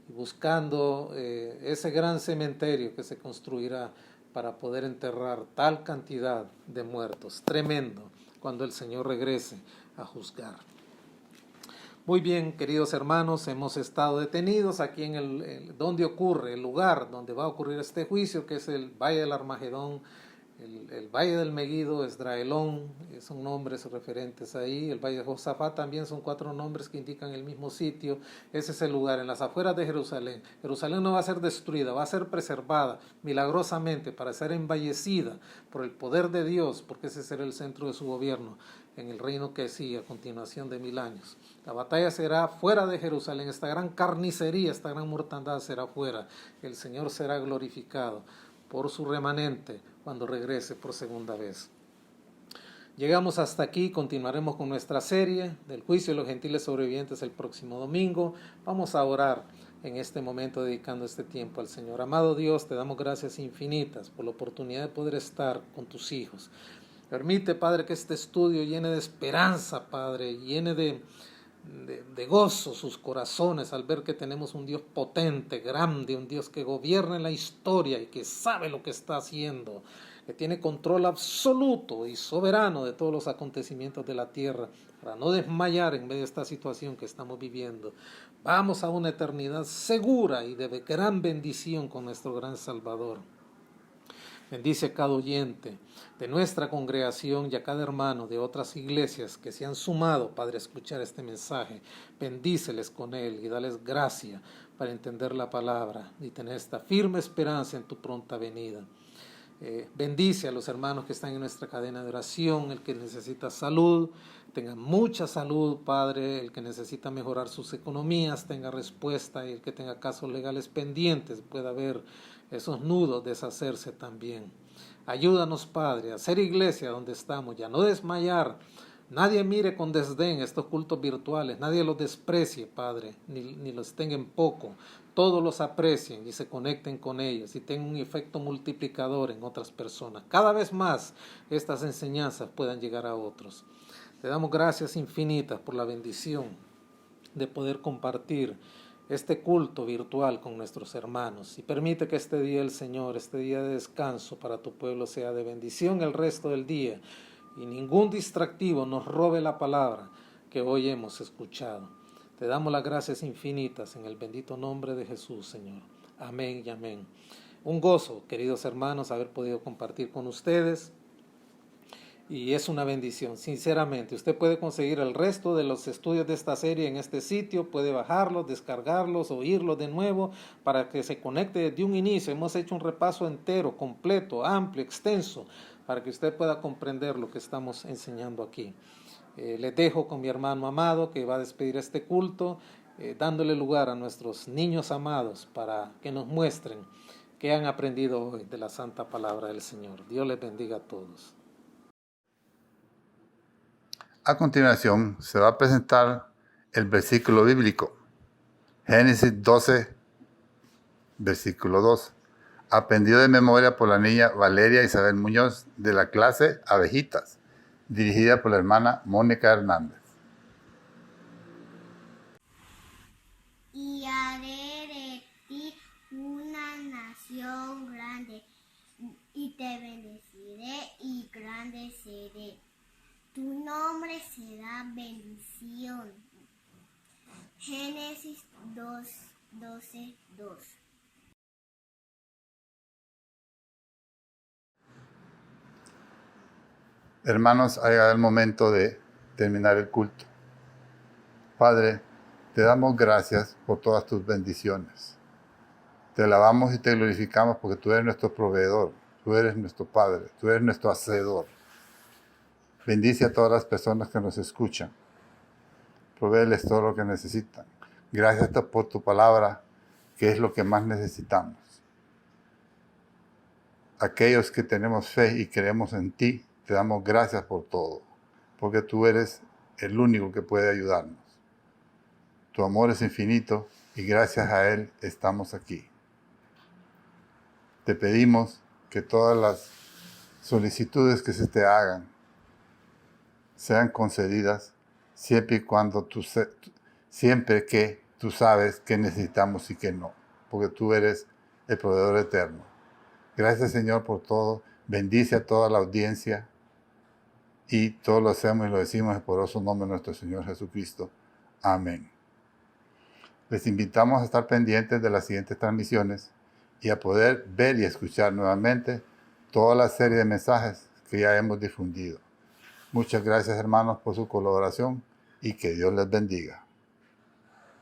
S5: y buscando ese gran cementerio que se construirá para poder enterrar tal cantidad de muertos. Tremendo cuando el Señor regrese a juzgar. Muy bien, queridos hermanos, hemos estado detenidos aquí en donde ocurre, el lugar donde va a ocurrir este juicio, que es el Valle del Armagedón, el Valle del Megido, Esdraelón, son nombres referentes ahí. El Valle de Josafat también son 4 nombres que indican el mismo sitio. Ese es el lugar, en las afueras de Jerusalén. Jerusalén no va a ser destruida, va a ser preservada milagrosamente para ser embellecida por el poder de Dios, porque ese será el centro de su gobierno en el reino que sigue a continuación de 1000 años. La batalla será fuera de Jerusalén, esta gran carnicería, esta gran mortandad será fuera. El Señor será glorificado por su remanente cuando regrese por segunda vez. Llegamos hasta aquí, continuaremos con nuestra serie del juicio de los gentiles sobrevivientes el próximo domingo. Vamos a orar en este momento dedicando este tiempo al Señor. Amado Dios, te damos gracias infinitas por la oportunidad de poder estar con tus hijos. Permite, Padre, que este estudio llene de esperanza, Padre, llene de gozo sus corazones al ver que tenemos un Dios potente, grande, un Dios que gobierna en la historia y que sabe lo que está haciendo, que tiene control absoluto y soberano de todos los acontecimientos de la tierra, para no desmayar en medio de esta situación que estamos viviendo. Vamos a una eternidad segura y de gran bendición con nuestro gran Salvador. Bendice a cada oyente de nuestra congregación y a cada hermano de otras iglesias que se han sumado, Padre, a escuchar este mensaje. Bendíceles con él y dales gracia para entender la palabra y tener esta firme esperanza en tu pronta venida. Bendice a los hermanos que están en nuestra cadena de oración, el que necesita salud, tenga mucha salud, Padre, el que necesita mejorar sus economías, tenga respuesta, y el que tenga casos legales pendientes, pueda ver esos nudos deshacerse también. Ayúdanos, Padre, a hacer iglesia donde estamos, ya no desmayar. Nadie mire con desdén estos cultos virtuales, nadie los desprecie, Padre, ni los tenga en poco. Todos los aprecien y se conecten con ellos y tengan un efecto multiplicador en otras personas. Cada vez más estas enseñanzas puedan llegar a otros. Te damos gracias infinitas por la bendición de poder compartir este culto virtual con nuestros hermanos. Y permite que este día del Señor, este día de descanso para tu pueblo, sea de bendición el resto del día. Y ningún distractivo nos robe la palabra que hoy hemos escuchado. Te damos las gracias infinitas en el bendito nombre de Jesús, Señor. Amén y amén. Un gozo, queridos hermanos, haber podido compartir con ustedes. Y es una bendición, sinceramente. Usted puede conseguir el resto de los estudios de esta serie en este sitio, puede bajarlos, descargarlos, oírlos de nuevo para que se conecte desde un inicio. Hemos hecho un repaso entero, completo, amplio, extenso, para que usted pueda comprender lo que estamos enseñando aquí. Les dejo con mi hermano amado que va a despedir este culto, dándole lugar a nuestros niños amados para que nos muestren qué han aprendido hoy de la santa palabra del Señor. Dios les bendiga a todos.
S1: A continuación se va a presentar el versículo bíblico. Génesis 12, versículo 2. Aprendido de memoria por la niña Valeria Isabel Muñoz de la clase Abejitas, dirigida por la hermana Mónica Hernández.
S6: Y haré de ti una nación grande, y te bendeciré y grande seré. Tu nombre será bendición. Génesis 12, 2.
S1: Hermanos, ha llegado el momento de terminar el culto. Padre, te damos gracias por todas tus bendiciones. Te alabamos y te glorificamos porque tú eres nuestro proveedor, tú eres nuestro Padre, tú eres nuestro hacedor. Bendice a todas las personas que nos escuchan. Provéeles todo lo que necesitan. Gracias por tu palabra, que es lo que más necesitamos. Aquellos que tenemos fe y creemos en ti, te damos gracias por todo, porque tú eres el único que puede ayudarnos. Tu amor es infinito y gracias a él estamos aquí. Te pedimos que todas las solicitudes que se te hagan sean concedidas siempre y cuando siempre que tú sabes que necesitamos y que no, porque tú eres el proveedor eterno. Gracias, Señor, por todo. Bendice a toda la audiencia y todo lo hacemos y lo decimos en el poderoso nombre de nuestro Señor Jesucristo. Amén. Les invitamos a estar pendientes de las siguientes transmisiones y a poder ver y escuchar nuevamente toda la serie de mensajes que ya hemos difundido. Muchas gracias, hermanos, por su colaboración y que Dios les bendiga.